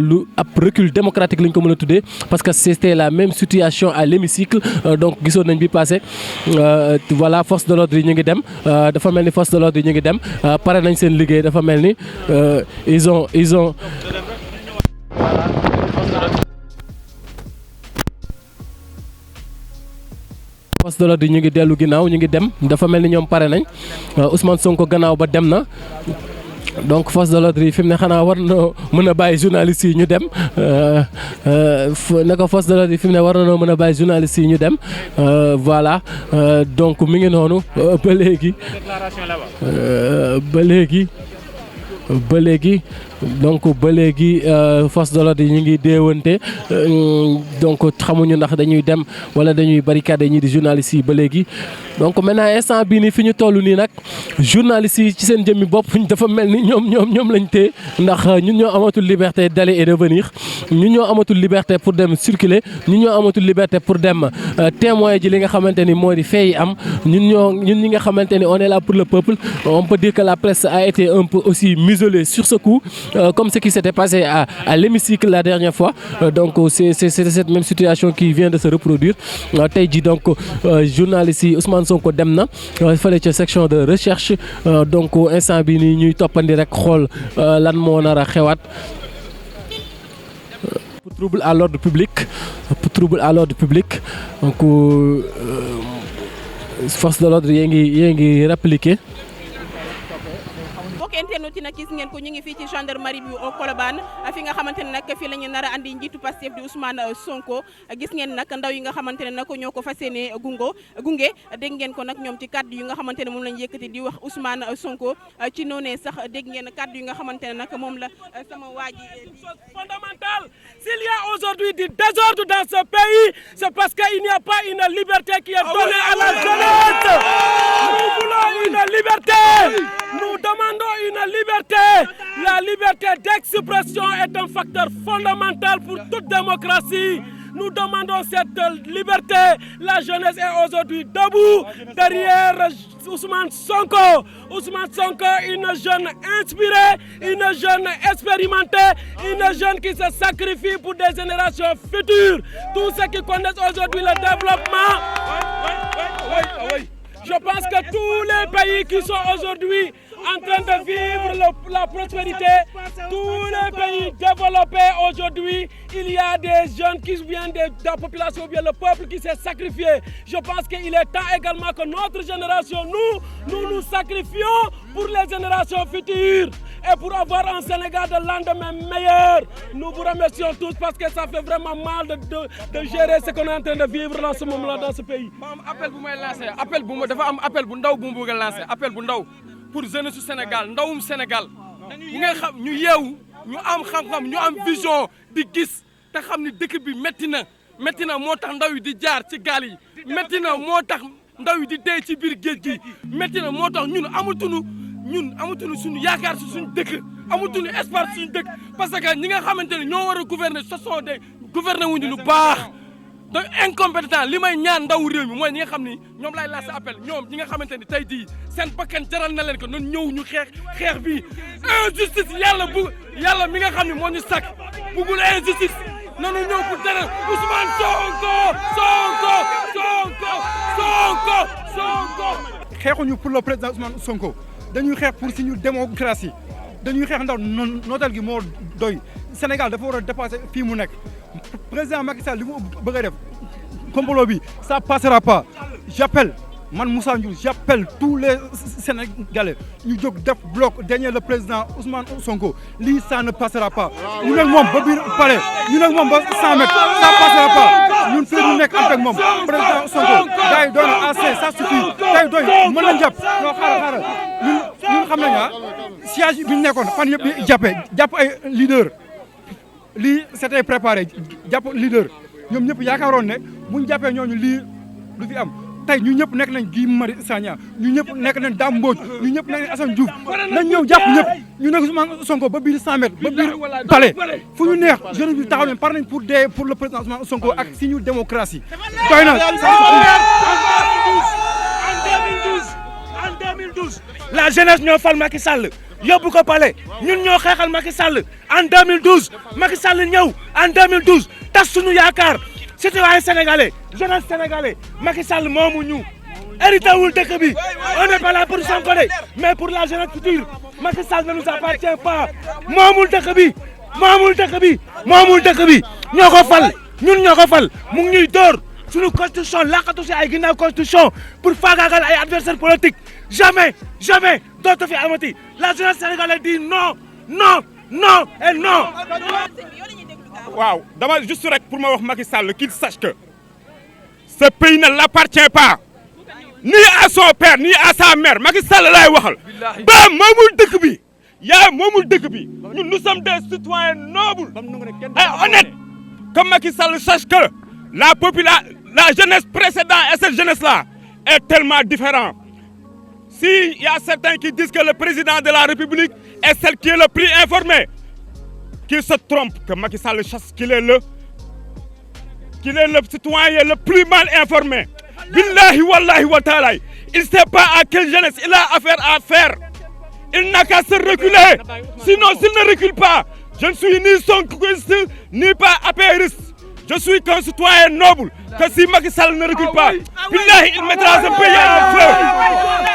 lu ab recul démocratique lañ ko mën a tuddee parce que c'était la même situation à l'hémicycle donc gisoon nañ bi passé voilà force de l'ordre yi ñu ngi dem dafa mel ni force de l'ordre yi ñu ngi dem pare nañ seen liggéey dafa mel ni ils ont force de l'ordre yi ñu ngi dellu ginnaaw ñu ngi dem dafa mel ni ñoom pare nañ Ousmane Sonko gannaaw ba dem na donc force de l'ordre yi fi mu ne xanaa war na mën a bàyyi journalistes yi ñu dem naka force de l'ordre yi fi mu ne war na mën a bàyyi journalistes yi ñu dem voilà donc mi ngi noonu ba léegi donc ba léegi force de l'ordre yi ñu ngi déewante donc xamuñu ndax dañuy dem wala dañuy barricade ñi di journalistes yi ba léegi donc maintenant instant bii nii fi ñu toll nii nag journalistes yi ci seen jëmmi bopp dafa mel ni ñoom lañ téye ndax ñun ñoo amatul liberté d'aller et de venir ñun ñoo amatul liberté pour dem circuler ñun ñoo amatul liberté pour dem témoin ji li nga xamante ni moo di fee yi am ñun ñi nga xamante ni on est là pour le peuple on peut dire que la presse a été un peu aussi muselée sur ce coup comme ce qui s'était passé à l'hémicycle la dernière fois donc c'est cette même situation qui vient de se reproduire tey ji donc journalistes yi Ousmane Sonko dem na fële ca section de recherche donc instant bi nii ñuy toppandi rek xool lan moo nar a xewaat pour trouble à l'ordre public donc force de l'ordre yee ngi répliquer. internet yi nag gis ngeen ko ñu ngi fii ci gendarmerie bi au Colobane fi nga xamante ne nag fii la ñu nar a andi njiitu Pastef di Ousmane Sonko gis ngeen nag ndaw yi nga xamante ne nag ñoo ko fas yéene gunge dégg ngeen ko nag ñoom ci kaddu yi nga xamante ne moom lañu yëkkati di wax Ousmane Sonko ci noonee sax dégg ngeen kaddu yi nga xamante ne nag moom la sama waa ji fondamental s'il y a aujourd'hui du désordre dans ce pays c'est parce qu'il n'y a pas une liberté qui est donnée à la jeunesse. Nous voulons une liberté. Nous demandons une liberté. La liberté d'expression est un facteur fondamental pour toute démocratie. Nous demandons cette liberté. La jeunesse est aujourd'hui debout derrière Ousmane Sonko. Ousmane Sonko, une jeune inspirée, une jeune expérimentée, une jeune qui se sacrifie pour des générations futures. Tous ceux qui connaissent aujourd'hui le développement. Je pense que tous les pays qui sont aujourd'hui en train de vivre la prospérité, tous les pays développés aujourd'hui, il y a des jeunes qui viennent de la population ou bien le peuple qui s'est sacrifié. Je pense qu'il est temps également que notre génération, nous sacrifions pour les générations futures et pour avoir un Sénégal de lendemain meilleur. Nous vous remercions tous parce que ça fait vraiment mal de gérer ce qu'on est en train de vivre dans ce moment-là dans ce pays. appel bu may lancé dafa am appel bu ndaw bu mu bëgg a lancé appel bu ndaw pour jeunesse su Sénégal ndawum Sénégal ñi nga xam ñu yeewu ñu am xam-xam ñu am vision di gis te xam ni dëkk bi métti na moo tax ndaw yi di jaar ci gaal yi métti na moo tax ndaw yi di dee ci biir géej gi métti na moo tax ñun amatuñu suñu yaakaar si suñu dëkk amatuñu espoir suñu dëkk parce que ñi nga xamante ne ñoo war a gouverner ce sont des gouverner wuñu lu baax te incompétent li may ñaan ndaw réew mi mooy ñi nga xam ni ñoom laay lancé appel ñoom ñi nga xamante ni tey jii seen bakkan jaral na leen ko noonu ñëw ñu xeex bi injustice yàlla mi nga xam ni moo ñu sàkk bugul injustice nanu ñëw pour dara Ousmane Sonko. xeexuñu pour le président Ousmane Sonko dañuy xeex pour suñu démocratie dañuy xeex ndax nootal gi moo doy Sénégal dafa war a dépasser fii mu nekk président Macky Sall li mu bëgg a def complot bi ça passera pas. J'appelle man Moussa Ndiour j'appelle tous les Sénégalais ñu jóg def bloc derrière le président Ousmane Sonko lii ça ne passera pas. ñu nekk moom ba biir palais ñu nekk moom ba 100 mètres ça passera pas ñun fii ñu nekk ànd ak moom président Sonko gars yi doy na assez ça suffit tey doy mën nañ jàpp non xaaral ñun xam nañ siège bi ñu nekkoon fan yëpp di jàpp ay leader lii c'était préparé jàpp leader ñoom ñëpp yaakaaroon ne bu ñu jàppee ñooñu lii du fi am tey ñu ñëpp nekk nañ Guy Marius Sagna ñu ñëpp nekk nañ Dame Mbodj ñu ñëpp nekk nañ Assane Diouf nañ ñëw jàpp ñëpp ñu nekk Ousmane Sonko ba biir 100 mètres ba biir palais fu ñu neex jeune bi taxaw nañ par nañ pour dee pour le président Ousmane Sonko ak suñu démocratie doy na. En 2012 la jeunesse ñoo fal Macky Sall yóbbu ko palais ñun ñoo xeexal Macky Sall en 2012 Macky Sall ñëw en 2012 tas suñu yaakaar citoyen sénégalais jeunesse sénégalais Macky Sall moomu ñu hérité wul dëkk bi on n'est pas là pour Sonko de mais pour la jeunesse future Macky Sall ne nous appartient pas moomul dëkk bi moomul dëkk bi moomul dëkk bi ñoo ko fal ñun ñoo ko fal mu ngi ñuy dóor suñu constitution laqatu si ay ginnaaw constitution pour faagaagal ay adversaires politiques jamais jamais dootu fi amati la jeunesse sénégalaise dit non non non et non. waaw dama juste rek pour ma wax Macky Sall qu'il sache que ce pays ne l'appartient pas ni à son père ni à sa mère Macky Sall laay waxal ba moomul dëkk bi yaa moomul dëkk bi ñun nous sommes des citoyens nobles et honnêtes que Macky Sall sache que la jeunesse précédente et cette jeunesse-là est tellement différente. S'il y a certains qui disent que le président de la République est celle qui est le plus informé, qu'ils se trompent, que Macky Sall chasse qu'il est le citoyen le plus mal informé. Billahi wallahi wa ta'ala, il ne sait pas à quelle jeunesse il a affaire à faire. Il n'a qu'à se reculer. Sinon, s'il ne recule pas, je ne suis ni sonkoiste, ni pas apériste. Je suis qu'un citoyen noble, que si Macky Sall ne recule pas, billahi, il mettra ce pays en feu.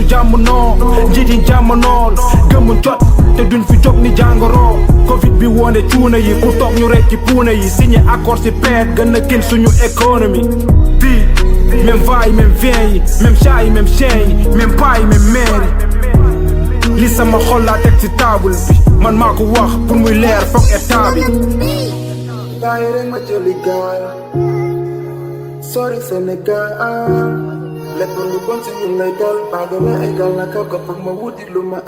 jamono njiiti jamonool gëmu jot te duñ fi jóg ni jàngoro Covid bi woone cuuna yi ku toog ñu rek ci puuna yi signé accord ci paix gën a gën suñu économie bi même va yi même vient yi même chat yi même chien yi même paa yi même mère yi li sama xol laa teg ci table bi man maa ko wax pour muy leer foog état bi gaay rek ma jëli gaay sorry Sénégal lépp lu bon si ñun lay dal baagale ay gal na kaw ko foog ma wuti lu ma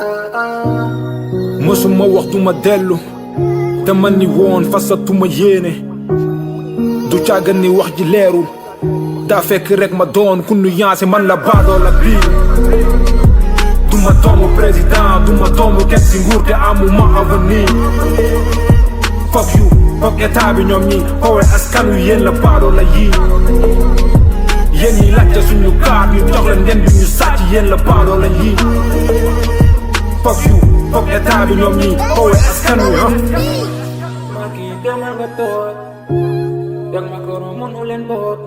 mësuma wax duma dellu dama ni woon fasatuma yéene du càggan ni wax ji leerul daa fekk rek ma doon ku nu yaase man la baadoo la bii duma doomu président duma doomu kenn si nguur te amuma avenir fuck you fuck état bi ñoom ñi xoowe askan wi yéen la baadoo la yii yéen ñi laajte suñu kaat ñu jox leen ngeen bi ñu sàcc yéen la baadoo la yii fuck you fuck état bi ñoom ñi xoowe askan wi Macky demal nga toog dag ma ko mënu leen boot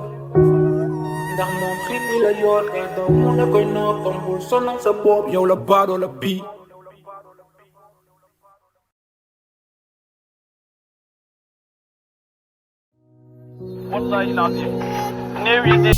ndax moom xiit bi la yor kay doom mu ne koy noot tombul sonal sa bopp yow la baadoo la bii wallahi lazim néew yi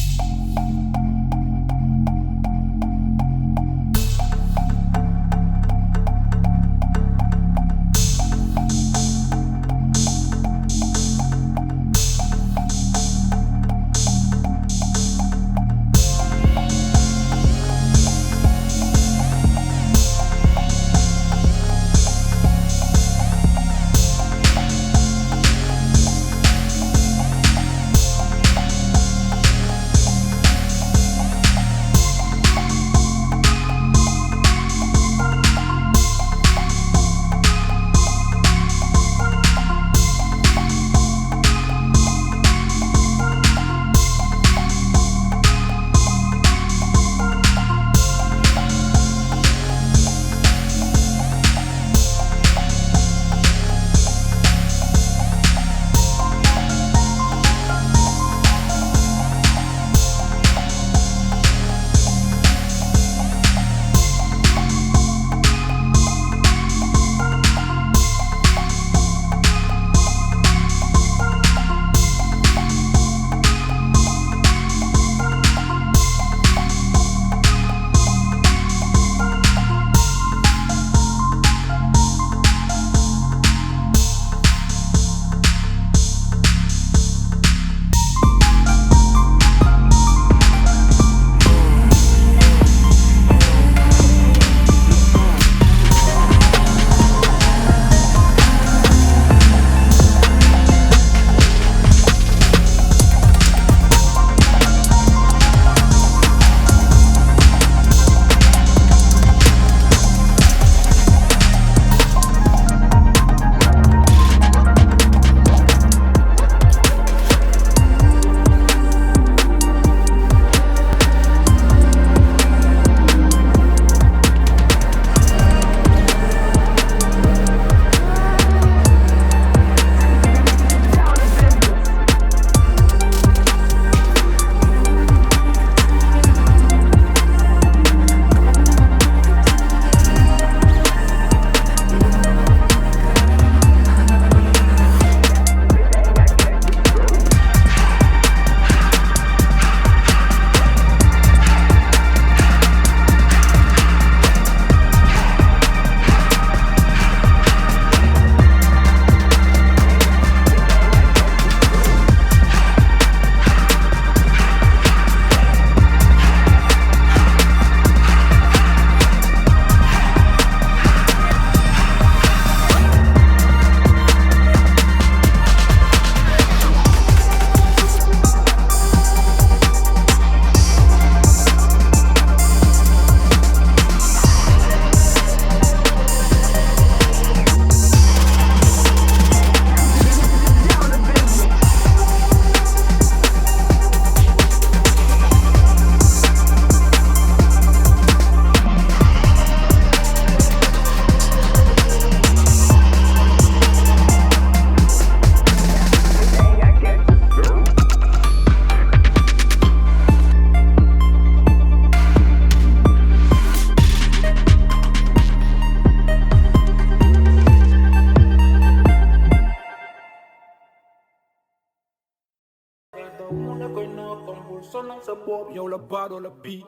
mu la koy noppam bul sonal sa bopp yow la baadoo la bii.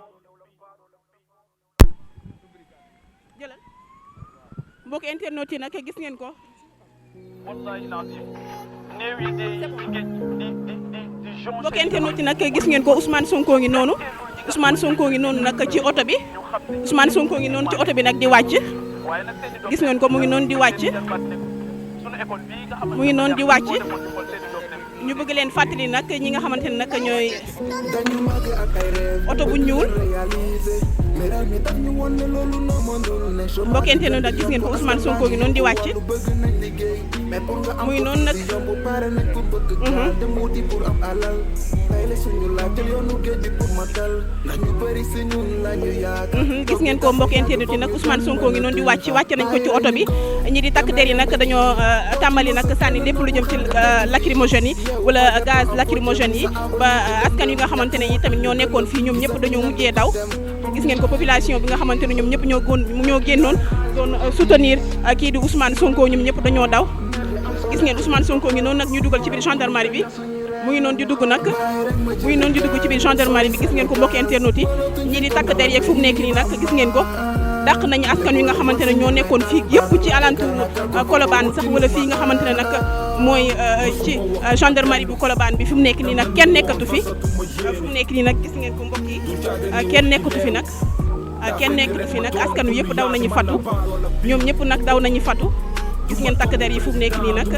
jëlal mbokk internet yi nag gis ngeen ko. wallahi lancé néew yi di mbokk internet yi nag gis ngeen ko Ousmane Sonko ngi noonu Ousmane Sonko ngi noonu nag ci oto bi Ousmane Sonko ngi noonu ci oto bi nag di wàcc gis ngeen ko mu ngi noonu di wàcc mu ngi noonu di wàcc ñu bëgg leen fàttali nag ñi nga xamante ne nag ñooy oto bu ñuul mbokk internet nag gis ngeen ko Ousmane Sonko ngi noonu di wàcc muy noonu nag gis ngeen ko mbokk internet yi nag Ousmane Sonko ngi noonu di wàcc nañ ko ci oto bi ñi di takk der yi nag dañoo tàmbali nag sànni lépp lu jëm ci lacrymogène yi wala gaz lacrymogène yi ba askan yi nga xamante ne yi tamit ñoo nekkoon fii ñoom ñëpp dañoo mujjee daw gis ngeen ko population bi nga xamante ne ñoom ñëpp ñoo génnoon doon soutenir kii di Ousmane Sonko ñoom ñëpp dañoo daw gis ngeen Ousmane Sonko ngi noonu nag ñu dugal ci biir gendarmerie bi mu ngi noonu di dugg nag mu ngi noonu di dugg ci biir gendarmerie bi gis ngeen ko mbokk internet yi ñii di takk der yeeg fu mu nekk nii nag gis ngeen ko dàq nañu askan wi nga xamante ne ñoo nekkoon fii yëpp ci alentour Colobane sax wala fii nga xamante ne nag mooy ci gendarmerie bu Colobane bi fi mu nekk nii nag kenn nekkatu fi fu mu nekk nii nag gis ngeen ko mbokk yi kenn nekkatu fi nag askan wi yëpp daw nañu fatu ñoom ñëpp nag daw nañu fatu gis ngeen takk der yi fu mu nekk nii nag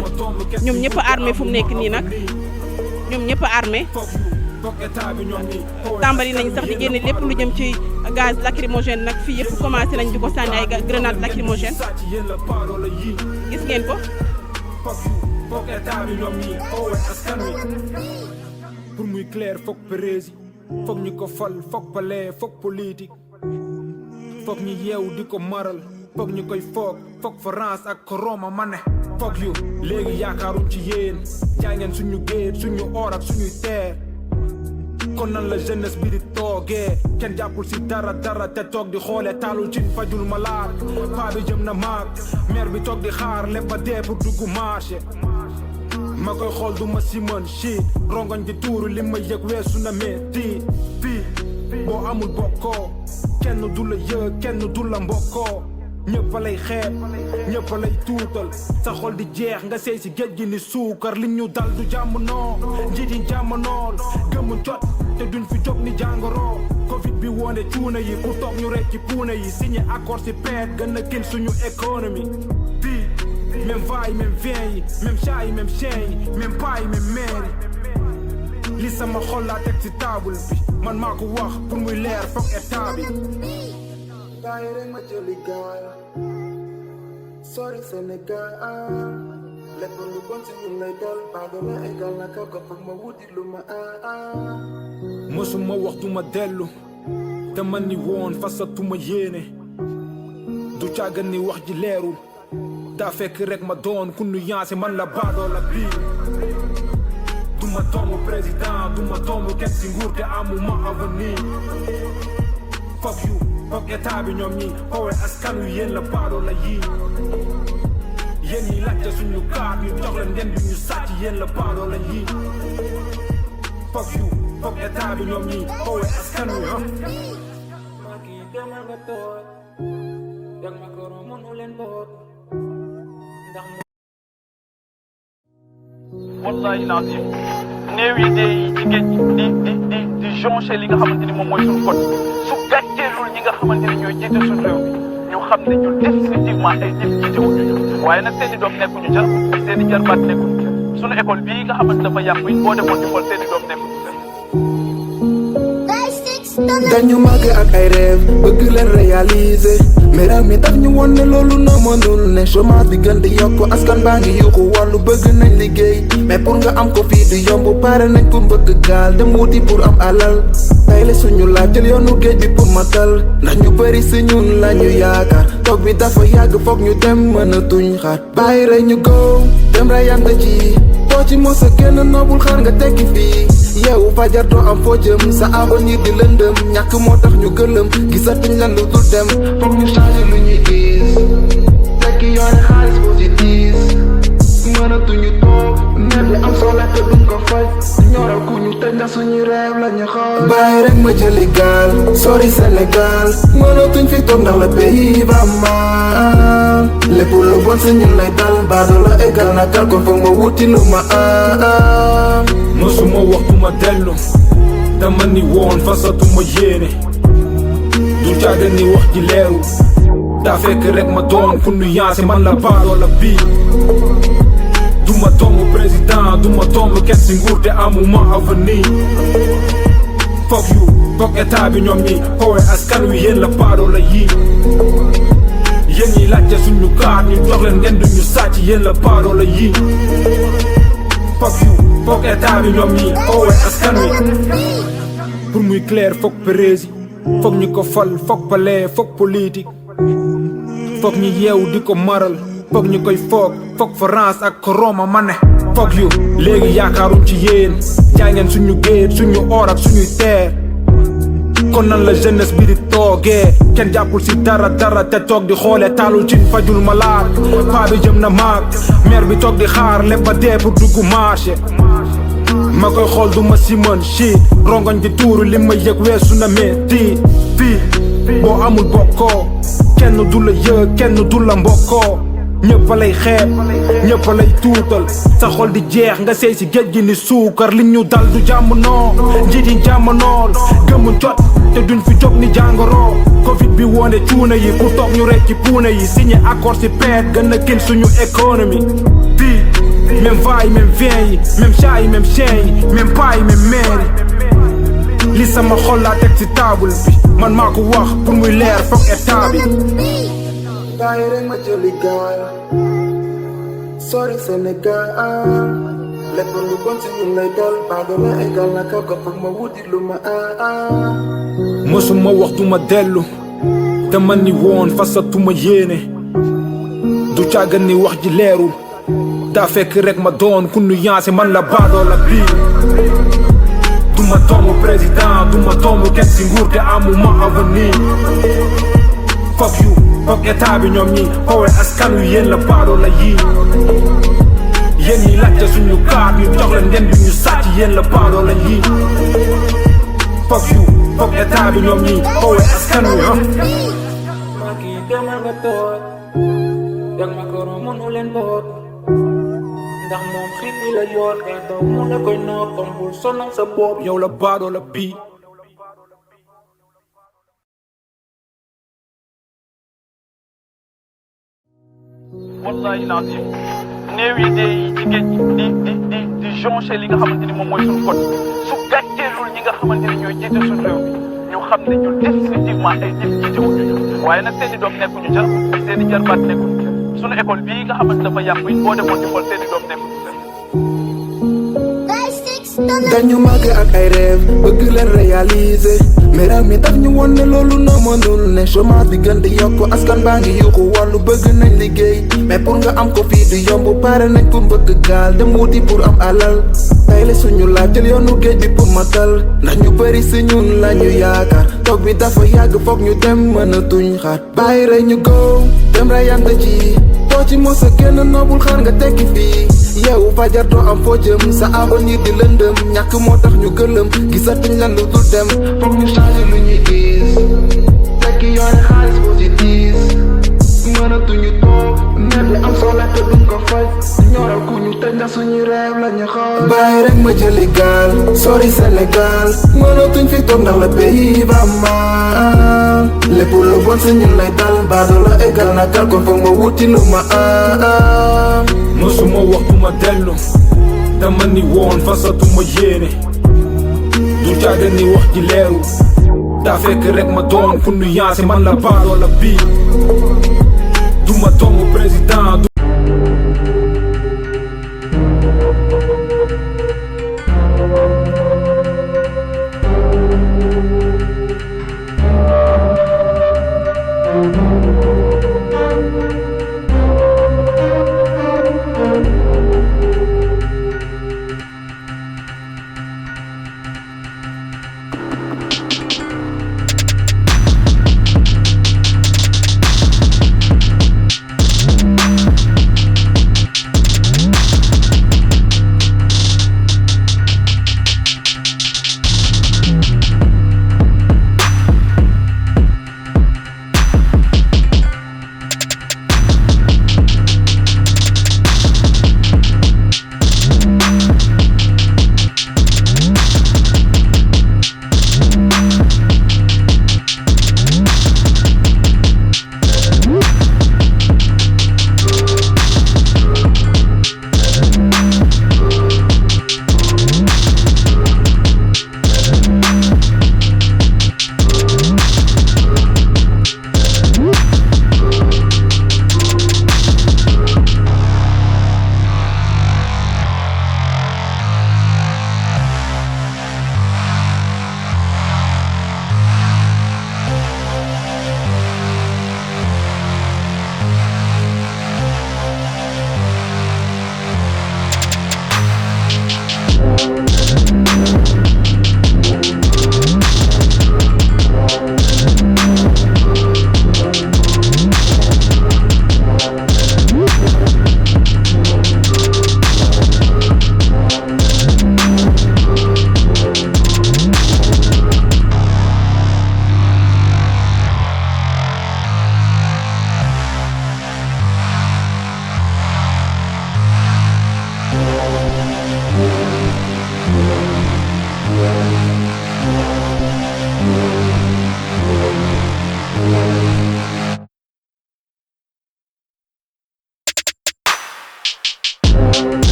ñoom ñëpp armé fu mu nekk nii nag ñoom ñëpp armé tàmbali nañ sax di génne lépp lu jëm ci gaz lacrymogène nag fii yëpp commencé nañ di ko sànni ay grenade lacrymogène gis ngeen ko pour muy clair foog prési foog ñu ko fal foog palais foog politique foog ñu yeewu di ko maral foog ñu koy foog France ak Roma ma ne foog yu léegi yaakaaruñ ci yéen jaay ngeen suñu géej suñu or ak suñuy terre kon nan la jeunesse bi di toogee kenn jàppul si dara te toog di xoolee taalul ci fajul malaat paa bi jëm na maag mère bi toog di xaar lépp ba dee pour dugg marché ma koy xool du ma si mën shit rongoñ di tuuru li ma yëg weesu na metti fii boo amul bokkoo kenn du la yëg kenn du la mbokkoo ñëpp lay xeeb ñëpp lay tuutal sa xol di jeex nga sey si géej gi ni suukar li ñu dal du jàmm noo njiit yi jàmm nool gëmu jot te duñ fi jóg ni jàngoro Covid bi woone cuuna yi ku toog ñu rek ci puuna yi signé accord si paix gën a kin suñu économie fii même va yi même vient yi même chat yi même chien yi même paa yi même mère yi li sama xol laa teg si table bi man maa ko wax pour muy leer foog état bi Gaay rek ma jëli gaal sori Sénégal lépp lu bon si ñun lay dal baado la égal na kaw ko foog ma wuti lu ma mësuma wax du ma dellu te man ni woon fasatuma yéene du càggan ni wax ji leerul daa fekk rek ma doon ku nu yaase man la baadoo la bii du ma doomu président du ma doomu kenn si nguur te amuma avenir fuck you foog état bi ñoom ñi xoowe askan wi yéen la baadoo la yii yéen ñi laajte suñu kaat ñu jox leen ngeen bi ñu sàcc yéen la baadoo la yii fuck you foog état bi ñoom ñi xoowe askan wi wallahi lancé néew yi dee yi ci géej di jonché li nga xamante ni moom mooy suñu côté su gàcceelul ñi nga xamante ni ñooy jiite suñu réew mi ñu xam ne ñun définitivement ay nit jiite wuñu ñu waaye nag seen i doom nekkuñu ca seen i jarbaat nekkuñu ca suñu école bii nga xamante dafa yàqu it boo demoon di xool seen i doom nekkuñu ca. dañu màgg ak ay rêve bëgg leen réaliser mais réew mi daf ñu won ne loolu na mënul ne chômage bi gën di yokk askan baa ngi yuuxu wàllu bëgg nañ liggéey mais pour nga am ko fii du yomb pare nañ pour mbëkk gaal dem wuti pour am alal tey la suñu laaj jël yoonu géej bi pour matal ndax ñu bëri si ñun la ñu yaakaar toog bi dafa yàgg foog ñu dem mënatuñ xaar bàyyi rek ñu go dem rayante ci boo ci mos a génn noobul xaar nga tekki fii yeewu fajar doo am foo jëm sa avenir di lëndëm ñàkk moo tax ñu gëlëm gisatuñ lan lu dul dem foog ñu changer lu ñuy gis tekki yoone xaalis positif mënatuñu toog ne bi am soxla te duñ ko faj ñoral ku ñu tëj ndax suñu réew la ñu xool bàyyi rek ma jëli gaal sori Sénégal mënatuñ fi toog ndax le pays va mal lépp lu bon si ñun lay dal baado la égal na kal kon foog ma wuti lu ma am mësuma wax du ma dellu dama ni woon fasatuma yéene du caaga ni wax ji leeru daa fekk rek ma doon ku nu yaase man la baadoo la bii du ma doomu président du ma doomu kenn si nguur te amuma avenir foog yu foog état bi ñoom ñi xoowe askan wi yéen la baadoo la yii yéen ñi laajte suñu kaar ñu jox leen ngeen duñu sàcc yéen la baadoo la yii foog yu foog état bi ñoom ñi xoowe askan wi pour muy clair foog prési foog ñu ko fal foog palais foog politique foog ñu yeewu di ko maral foog ñu koy foog France ak Roma ma ne foog yu léegi yaakaaruñ ci yéen jaay ngeen suñu géej suñu or ak suñuy terre kon nan la jeunesse bi di toogee kenn jàppul si dara te toog di xoole taalul cin fajul malaat paa bi jëm na maag mère bi toog di xaar lépp ba dee pour dugg marché ma koy xool du ma si mën shit rongoñ di tuuru li ma yëg weesu na metti fii boo amul bokkoo kenn du la yëg kenn du la mbokkoo ñëpp lay xeeb ñëpp lay tuutal sa xol di jeex nga sey si géej gi ni suukar li ñu dal du jàmm noo njiit yi jàmm nool gëmu jot te duñ fi jóg ni jàngoro covid bi woone cuuna yi ku toog ñu rek ci puuna yi signé accord si peet gën a kin suñu économie fii même va yi même vient yi même chat yi même chien yi même paa yi même mère yi li sama xol laa teg si table bi man maa ko wax pour muy leer foog état bi bàyyi rek ma jëli gaal sori Sénégal lépp lu bon si ñun lay dal baado la égal na kal ko foog ma wuti lu ma am mësuma wax du ma dellu dama ni woon fasatuma yéene du caaga ni wax ji leerul daa fekk rek ma doon ku nu yaase man la baadoo la bii du ma doomu président du ma doomu kenn si nguur te amuma avenir foog yu foog état bi ñoom ñi xoowe askan wi yéen la baadoo la yii yéen ñi laajte suñu kaar ñu jox leen ngeen duñu sàcc yéen la baadoo la yii foog yu foog état bi ñoom ñi xoowe askan wi Maki demal nga toog yak ma koro mënu leen boot ndax moom xiit bi la yor mais doo mu la koy noppam bul sonal sa bopp yow la baadoo la bii wallahi naazim néew yi dee yi ci géej di jonché li nga xamante ni moom mooy suñu côté su gàcceelul ñi nga xamante ni ñooy jiite suñu réew mi ñu xam ne ñun définitivement ay nit jiite wuñu ñu waaye nag seen i doom nekkuñu ca seen i jarbaat nekkuñu ca suñu école bii nga xamante dafa yàqu it boo demoon di xool seen i doom nekkuñu ca. dañu màgg ak ay rêve bëgg leen réaliser mais réew mi daf ñu won ne loolu noo mënul ne chômage bi gën di yokk askan baa ngi yuuxu wàllu bëgg nañ liggéey mais pour nga am ko fii di yomb pare nañ pour mbëkk gaal dem wuti pour am alal tey la suñu laaj jël yoonu géej bi pour matal ndax ñu bëri si ñun la ñu yaakaar toog bi dafa yàgg foog ñu dem mënatuñ xaar bàyyi rek ñu go dem rayante ci too ci mos a génn noobul xaar nga tekki fii yow fajar doo am foo jëm sa avenir di lëndëm ñàkk moo tax ñu gëlëm gisatuñ lan lu dul dem foog ñu changer lu ñuy gis tekki yoone xaalis positif mënatuñu toog ne bi am solo te duñ ko faj ñoral ku ñu tëj ndax suñu réew la ñu xool bàyyi rek ma jëli gaal sori Sénégal mënatuñ fi toog ndax le pays va mal lépp lu bon si ñun lay dal baado la égal na kal kon foog ma wuti lu ma am mësuma wax du ma dellu dama ni woon fasatuma yéene du caaga ni wax ji leeru daa fekk rek ma doon ku nu yaase man la baadoo la bii du ma doomu président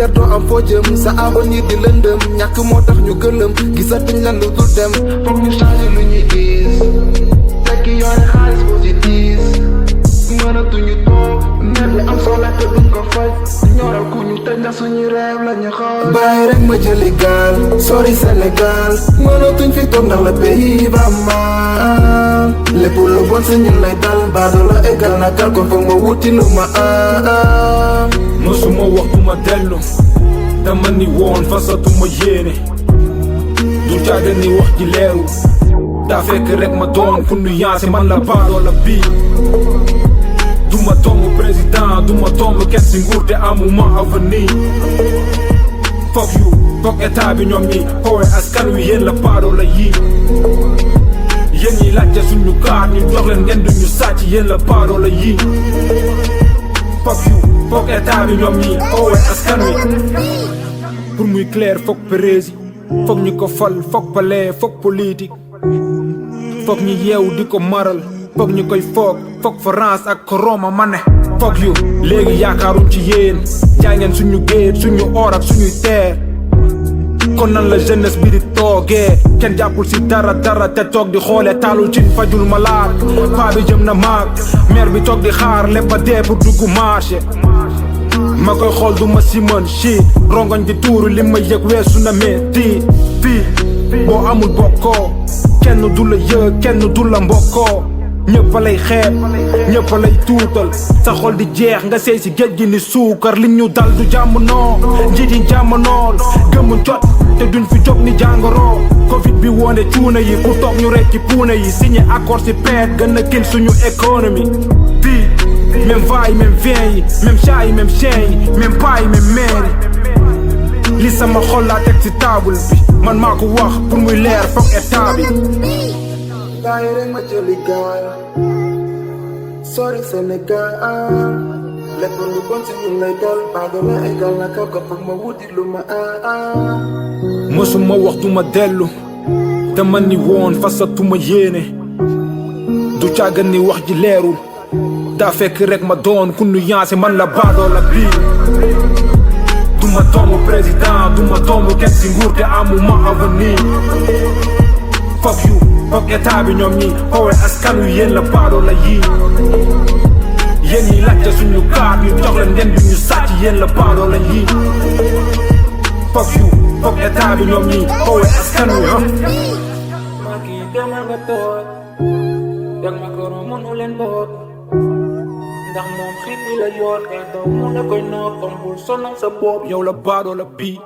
fajar doo am foo jëm sa avenir di lëndëm ñàkk moo tax ñu gëlëm gisatuñ lan lu dul dem foog ñu changer lu ñuy gis fekk yore xaalis positif mënatuñu toog mer bi am solo te duñ ko faj ñoral ku ñu tëj na suñu réew la ñu xool bàyyi rek ma jëli gaal sori Sénégal mënatuñ fi toog ndax le pays va mal lépp lu bon si ñun lay dal baado la égal na kal kon foog ma wuti lu ma am mësuma wax du ma dellu dama ni woon fasatuma yéene du caaga ni wax ji leeru daa fekk rek ma doon ku nu yaase man la baadoo la bii duma doomu président duma doomu kenn si nguur te amuma avenir fuck you fuck état bi ñoom ñi xoowe askan wi yéen la baadoo la yii yéen ñi laajte suñu kaar ñu jox leen ngeen duñu sàcc yéen la baadoo la yii fuck you fuck état bi ñoom ñi xoowe askan wi pour muy clair fuck prési fuck ñu ko fal fuck palais fuck politique fuck ñi yeewu di ko maral foog ñu koy foog France ak Roma ma ne foog yu léegi yaakaaruñ ci yéen jaay ngeen suñu géej suñu or ak suñuy teer kon nan la jeunesse bi di toogee kenn jàppul si dara te toog di xoole taalul cin fajul malaat paa bi jëm na maag mère bi toog di xaar lépp a dee pour dugg marché ma koy xool du ma si mën shit rongoñ di tuuru li ma yëg weesu na metti fii boo amul bokkoo kenn du la yëg kenn du la mbokkoo ñëpp lay xeeb ñëpp lay tuutal sa xol di jeex nga sey si géej gi ni suukar li ñu dal du jàmm noo njiit yi jàmm nool gëmuñ jot te duñ fi jóg ni jàngoro covid bi woone cuuna yi ku toog ñu rekki puuna yi signé accord si paix gën a kil suñu économie fii même va yi même vient yi même chat yi même chien yi même paa yi même mère yi li sama xol laa teg si table bi man maa ko wax pour muy leer foog état bi bàyyi rek ma jëli gaal sori Sénégal lépp lu bon si ñun lay dal baado la égal na kaw ko foog ma wuti lu ma am mësuma wax du ma dellu dama ni woon fasatuma yéene du caaga ni wax ji leerul daa fekk rek ma doon ku nu yaase man la baadoo la bii duma doomu président duma doomu kenn si nguur te amuma avenir fuck you fuck état bi ñoom ñi xoowe askan wi yéen la baadoo la yii yéen ñi laajte suñu kaar ñu jox leen ngeen duñu sàcc yéen la baadoo la yii fuck you fuck état bi ñoom ñi xoowe askan wi Maki demal nga toog yak ma koro mënu leen boot ndax moom xiit bi la yor te doo mu la koy noppam bul sonal sa bopp yow la baadoo la bii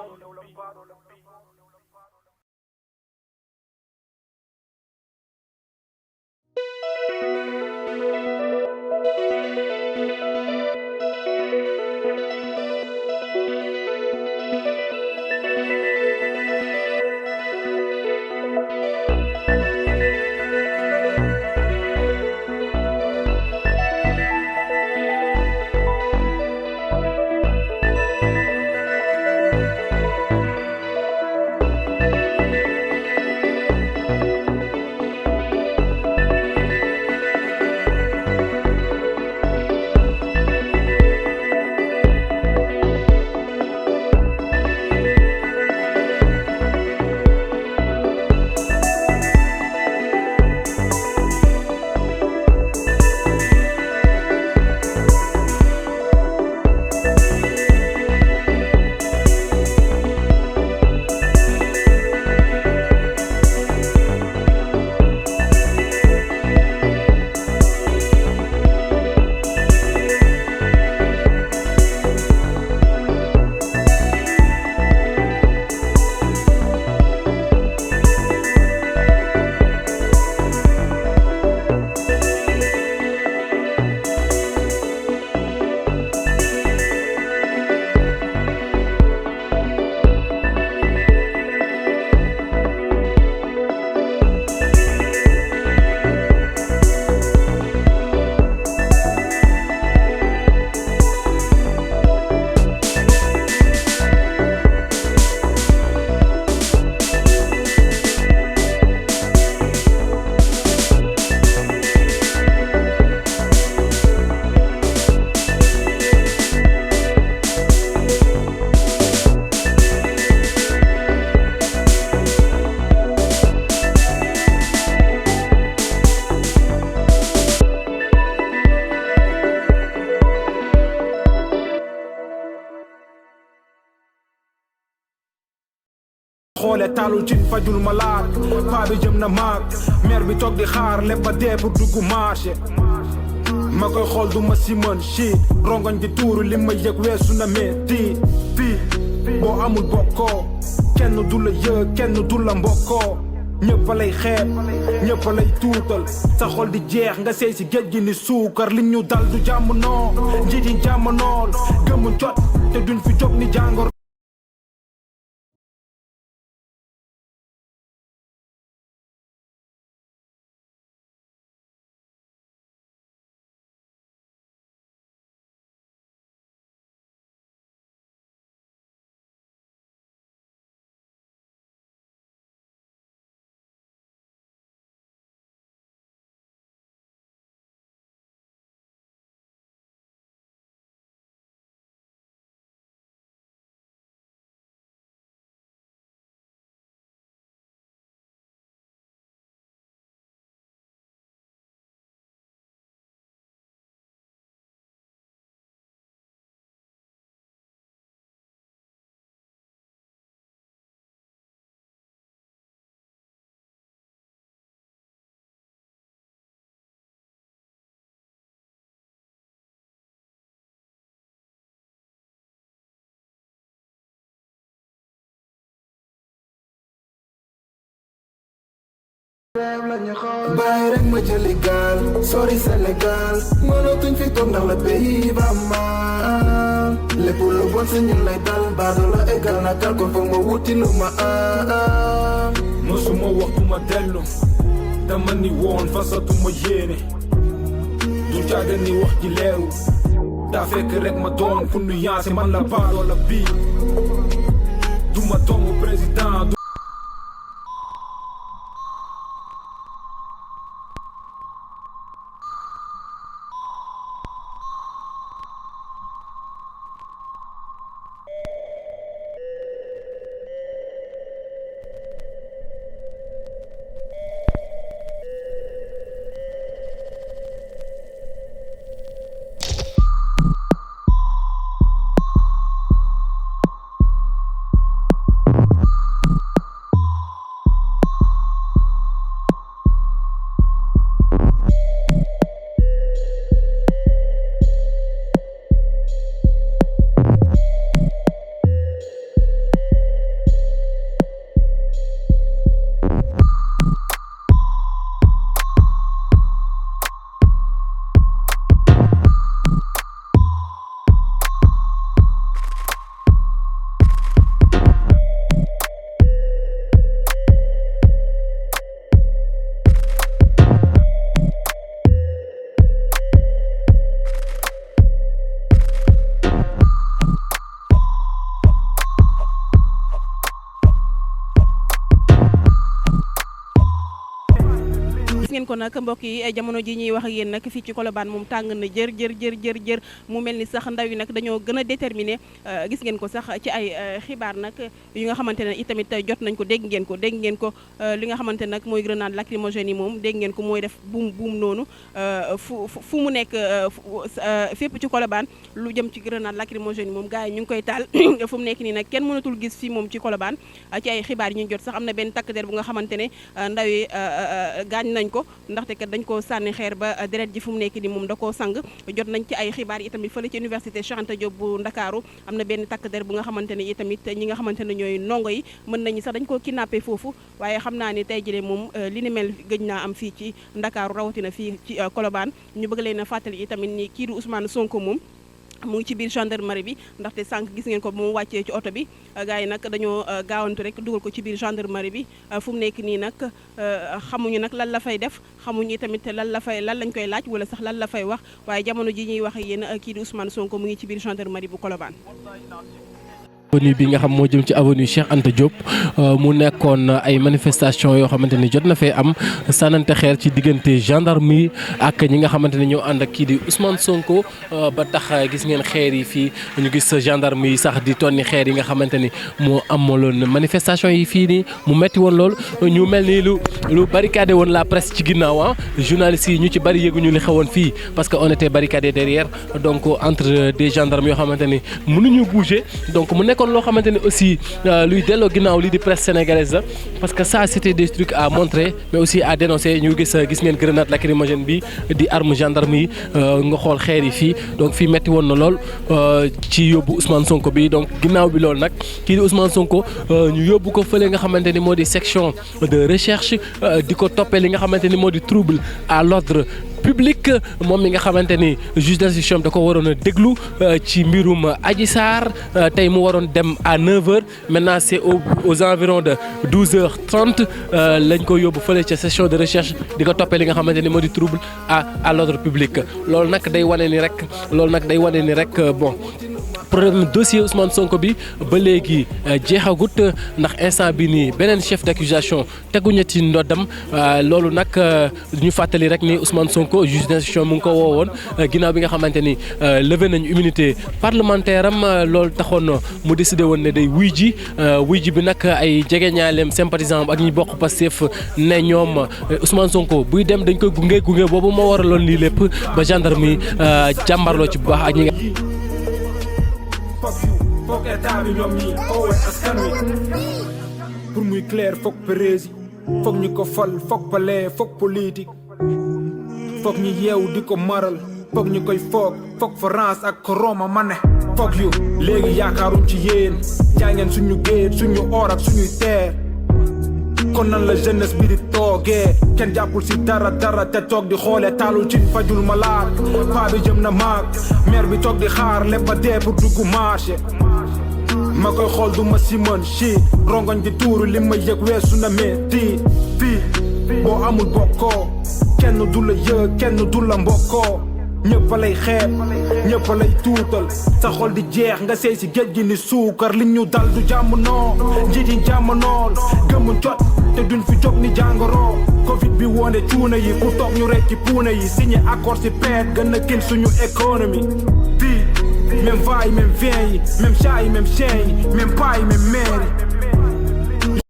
doole taalul cin fajul malaat paa bi jëm na maag mère bi toog di xaar lépp a dee pour dugg marché ma koy xool du ma si mën shit rongoñ di tuuru li ma yëg weesu na metti fii boo amul bokkoo kenn du la yëg kenn du la mbokkoo ñëpp lay xeeb ñëpp lay tuutal sa xol di jeex nga sey si géej gi ni suukar li ñu dal du jàmm noo njiit yi jàmm nool gëmu jot te duñ fi jóg ni jàngoro bàyyi rek ma jëli gaal sori Sénégal mënatuñ fi toog ndax le pays va mal lépp lu bon si ñun lay dal baado la égal na kal kon foog ma wuti lu ma am mësuma wax du ma dellu dama ni woon fasatuma yéene du caaga ni wax ji leeru daa fekk rek ma doon fu nu yaase man la baado la bii du ma doomu président. ngeen ko nag mbokk yi jamono ji ñuy wax ak yéen nag fii ci Colobane moom tàng na jër jër mu mel ni sax ndaw yi nag dañoo gën a déterminé gis ngeen ko sax ci ay xibaar nag yu nga xamante ne itamit jot nañ ko dégg ngeen ko li nga xamante nag mooy grenade lacrymogène yi moom dégg ngeen ko mooy def buum noonu fu mu nekk fépp ci Colobane lu jëm ci grenade lacrymogène yi moom gars yi ñu ngi koy taal fu mu nekk nii nag kenn mënatul gis fii moom ci Colobane ci ay xibaar yi ñu jot sax am na benn takk der bu nga xamante ne ndaw yi gaañ nañ ko ndaxte kat dañ ko sànni xeer ba deret ji fu mu nekk ni moom da koo sang jot nañ ci ay xibaar yi tamit fële ci université Cheikh Anta Diop bu Ndakaaru am na benn takk der bu nga xamante ne itamit ñi nga xamante ne ñooy ndongo yi mën nañu sax dañ koo kidnappé foofu waaye xam naa ni tey jëlee moom li ni mel gëj naa am fii ci Ndakaaru rawatina fii ci Colobane ñu bëgg leen a fàttali itamit ni kii di Ousmane Sonko moom mu ngi ci biir gendarmerie bi ndaxte sànq gis ngeen ko ba mu wàccee ci oto bi gars yi nag dañoo gaawantu rek dugal ko ci biir gendarmerie bi fu mu nekk nii nag xamuñu nag lan la fay def xamuñu tamit lan lañ koy laaj wala sax lan la fay wax waaye jamono ji ñuy wax ak yéen kii di Ousmane Sonko mu ngi ci biir gendarmerie bu Colobane. avenue bi nga xam moo jëm ci avenue Cheikh Anta Diop mu nekkoon ay manifestation yoo xamante ni jot na fee am sànnante xeer ci diggante gendarmerie ak ñi nga xamante ni ñoo ànd ak kii di Ousmane Sonko ba tax gis ngeen xeer yi fii ñu gis gendarmerie yi sax di tonni xeer yi nga xamante ni moo amaloon manifestation yi fii nii mu metti woon lool ñu mel ni lu barricadé woon la presse ci ginnaaw journalistes yi ñu ci bari yëguñu li xewoon fii parce que on était barricadé derrière donc entre des gendarmes yoo xamante ni mënuñu bouger donc mu nekk nekkoon loo xamante ni aussi luy delloo ginnaaw lii di presse sénégalaise la parce que ça c'était des trucs à montrer mais aussi à dénoncer ñu gis ngeen grenade lacrymogène bi di arme gendarme yi nga xool xeer yi fii donc fii metti woon na lool ci yóbbu Ousmane Sonko bi donc ginnaaw bi loolu nag kii di Ousmane Sonko ñu yóbbu ko fële nga xamante ni moo di section de recherche di ko toppee li nga xamante ni moo di trouble à l'ordre public moom mi nga xamante ni juge d'instruction da ko waroon a déglu ci mbirum Adji Sarr tey mu waroon dem à 9h maintenant c'est aux environs de 12h30 lañ ko yóbbu fële ca session de recherche di ko toppee li nga xamante ni moo di trouble à l'ordre public loolu nag day wane ni rek bon problème dossier Ousmane Sonko bi ba léegi jeexagut ndax instant bi nii beneen chef d'accusation teguñu ci ndoddam loolu nag ñu fàttali rek ni Ousmane Sonko juge d'instruction mu ngi ko woowoon ginnaaw bi nga xamante ni levé nañu immunité parlementaire am loolu taxoon mu décidé woon ne day wuy ji bi nag ay jegeñaaleem sympathisant ak ñi bokk Pastef ne ñoom Ousmane Sonko buy dem dañ koy gunge boobu moo waraloon lii lépp ba gendarme yi jàmbarloo ci bu baax ak ñi nga foog état bi ñoom ñi oowee askan wi pour muy clair foog prési foog ñu ko fal foog palais foog politique foog ñu yeewu di ko maral foog ñu koy foog France ak Roma ma ne foog yu léegi yaakaaruñ ci yéen jaay ngeen suñu géej suñu or ak suñuy terre kon nan la jeunesse bi di toogee kenn jàppul si dara te toog di xoolee taalul ci fajul malaat paa bi jëm na maag mère bi toog di xaar lépp a dee pour dugg marché ma koy xool du ma si mën shit rongoñ di tuuru li ma yëg weesu na metti fii boo amul bokkoo kenn du la yëg kenn du la mbokkoo ñëpp a lay xeeb ñëpp a lay tuutal sa xol di jeex nga sey si géej gi ni suukar li ñu dal du jàmm noo njiit yi jàmm nool gëmu jot te duñ fi jóg ni jàngoro Covid bi woone cuuna yi ku toog ñu rek ci puuna yi signé accord si paix gën a gën suñu économie fii même va yi même vient yi même chat yi même chien yi même paa yi même mère yi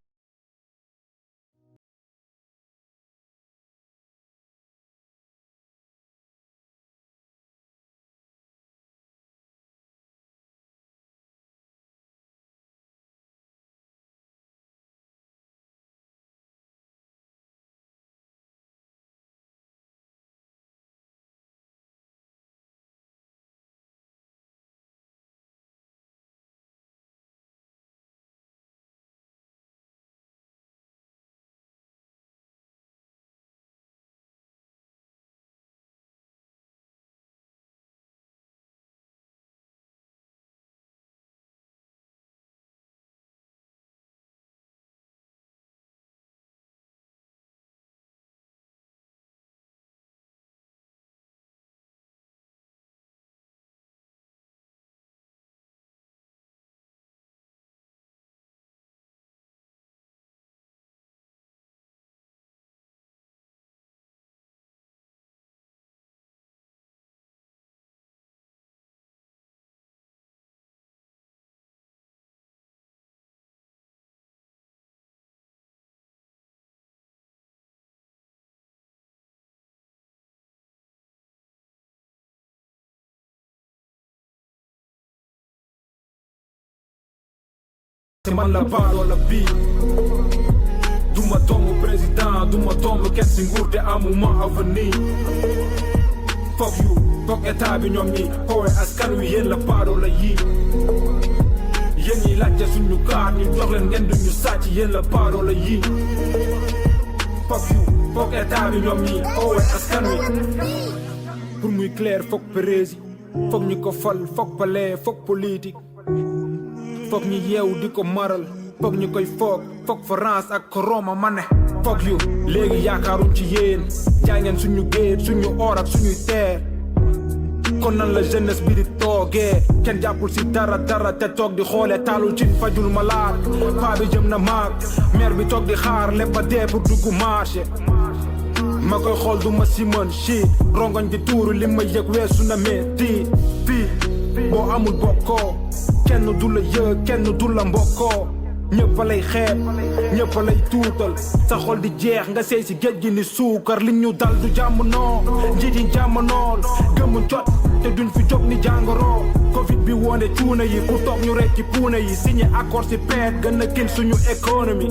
te man la baadoo la bii duma doomu président duma doomu kenn si nguur te amuma avenir foog yu foog état bi ñoom ñi xoowe askan wi yéen la baadoo la yii yéen ñi laajte suñu kaar ñu jox leen ngeen duñu sàcc yéen la baadoo la yii foog yu foog état bi ñoom ñi xoowe askan wi pour muy clair foog prési foog ñu ko fal foog palais foog politique foog ñu yeewu di ko maral foog ñu koy foog France ak Roma ma ne foog yu léegi yaakaaruñ ci yéen jaay ngeen suñu géej suñu or ak suñuy terre kon nan la jeunesse bi di toogee kenn jàppul si dara te toog di xoolee taalul ci fajul malaat paa bi jëm na maag mère bi toog di xaar lépp a dee pour dugg marché ma koy xool du ma si mën shit rongoñ di tuuru li ma yëg weesu na metti fii boo amul bokkoo kenn du la yëg kenn du la mbokkoo ñëpp a lay xeeb ñëpp a lay tuutal sa xol di jeex nga sey si géej gi ni suukar li ñu dal du jàmm noo njiit yi jàmm nool gëmu jot te duñ fi jóg ni jàngoro Covid bi wone cuuna yi ku toog ñu rek ci puuna yi signé accord si paix gën a kin suñu économie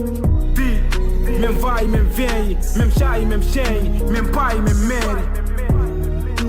fii même va yi même vient yi même chat yi même chien yi même pas yi même mère yi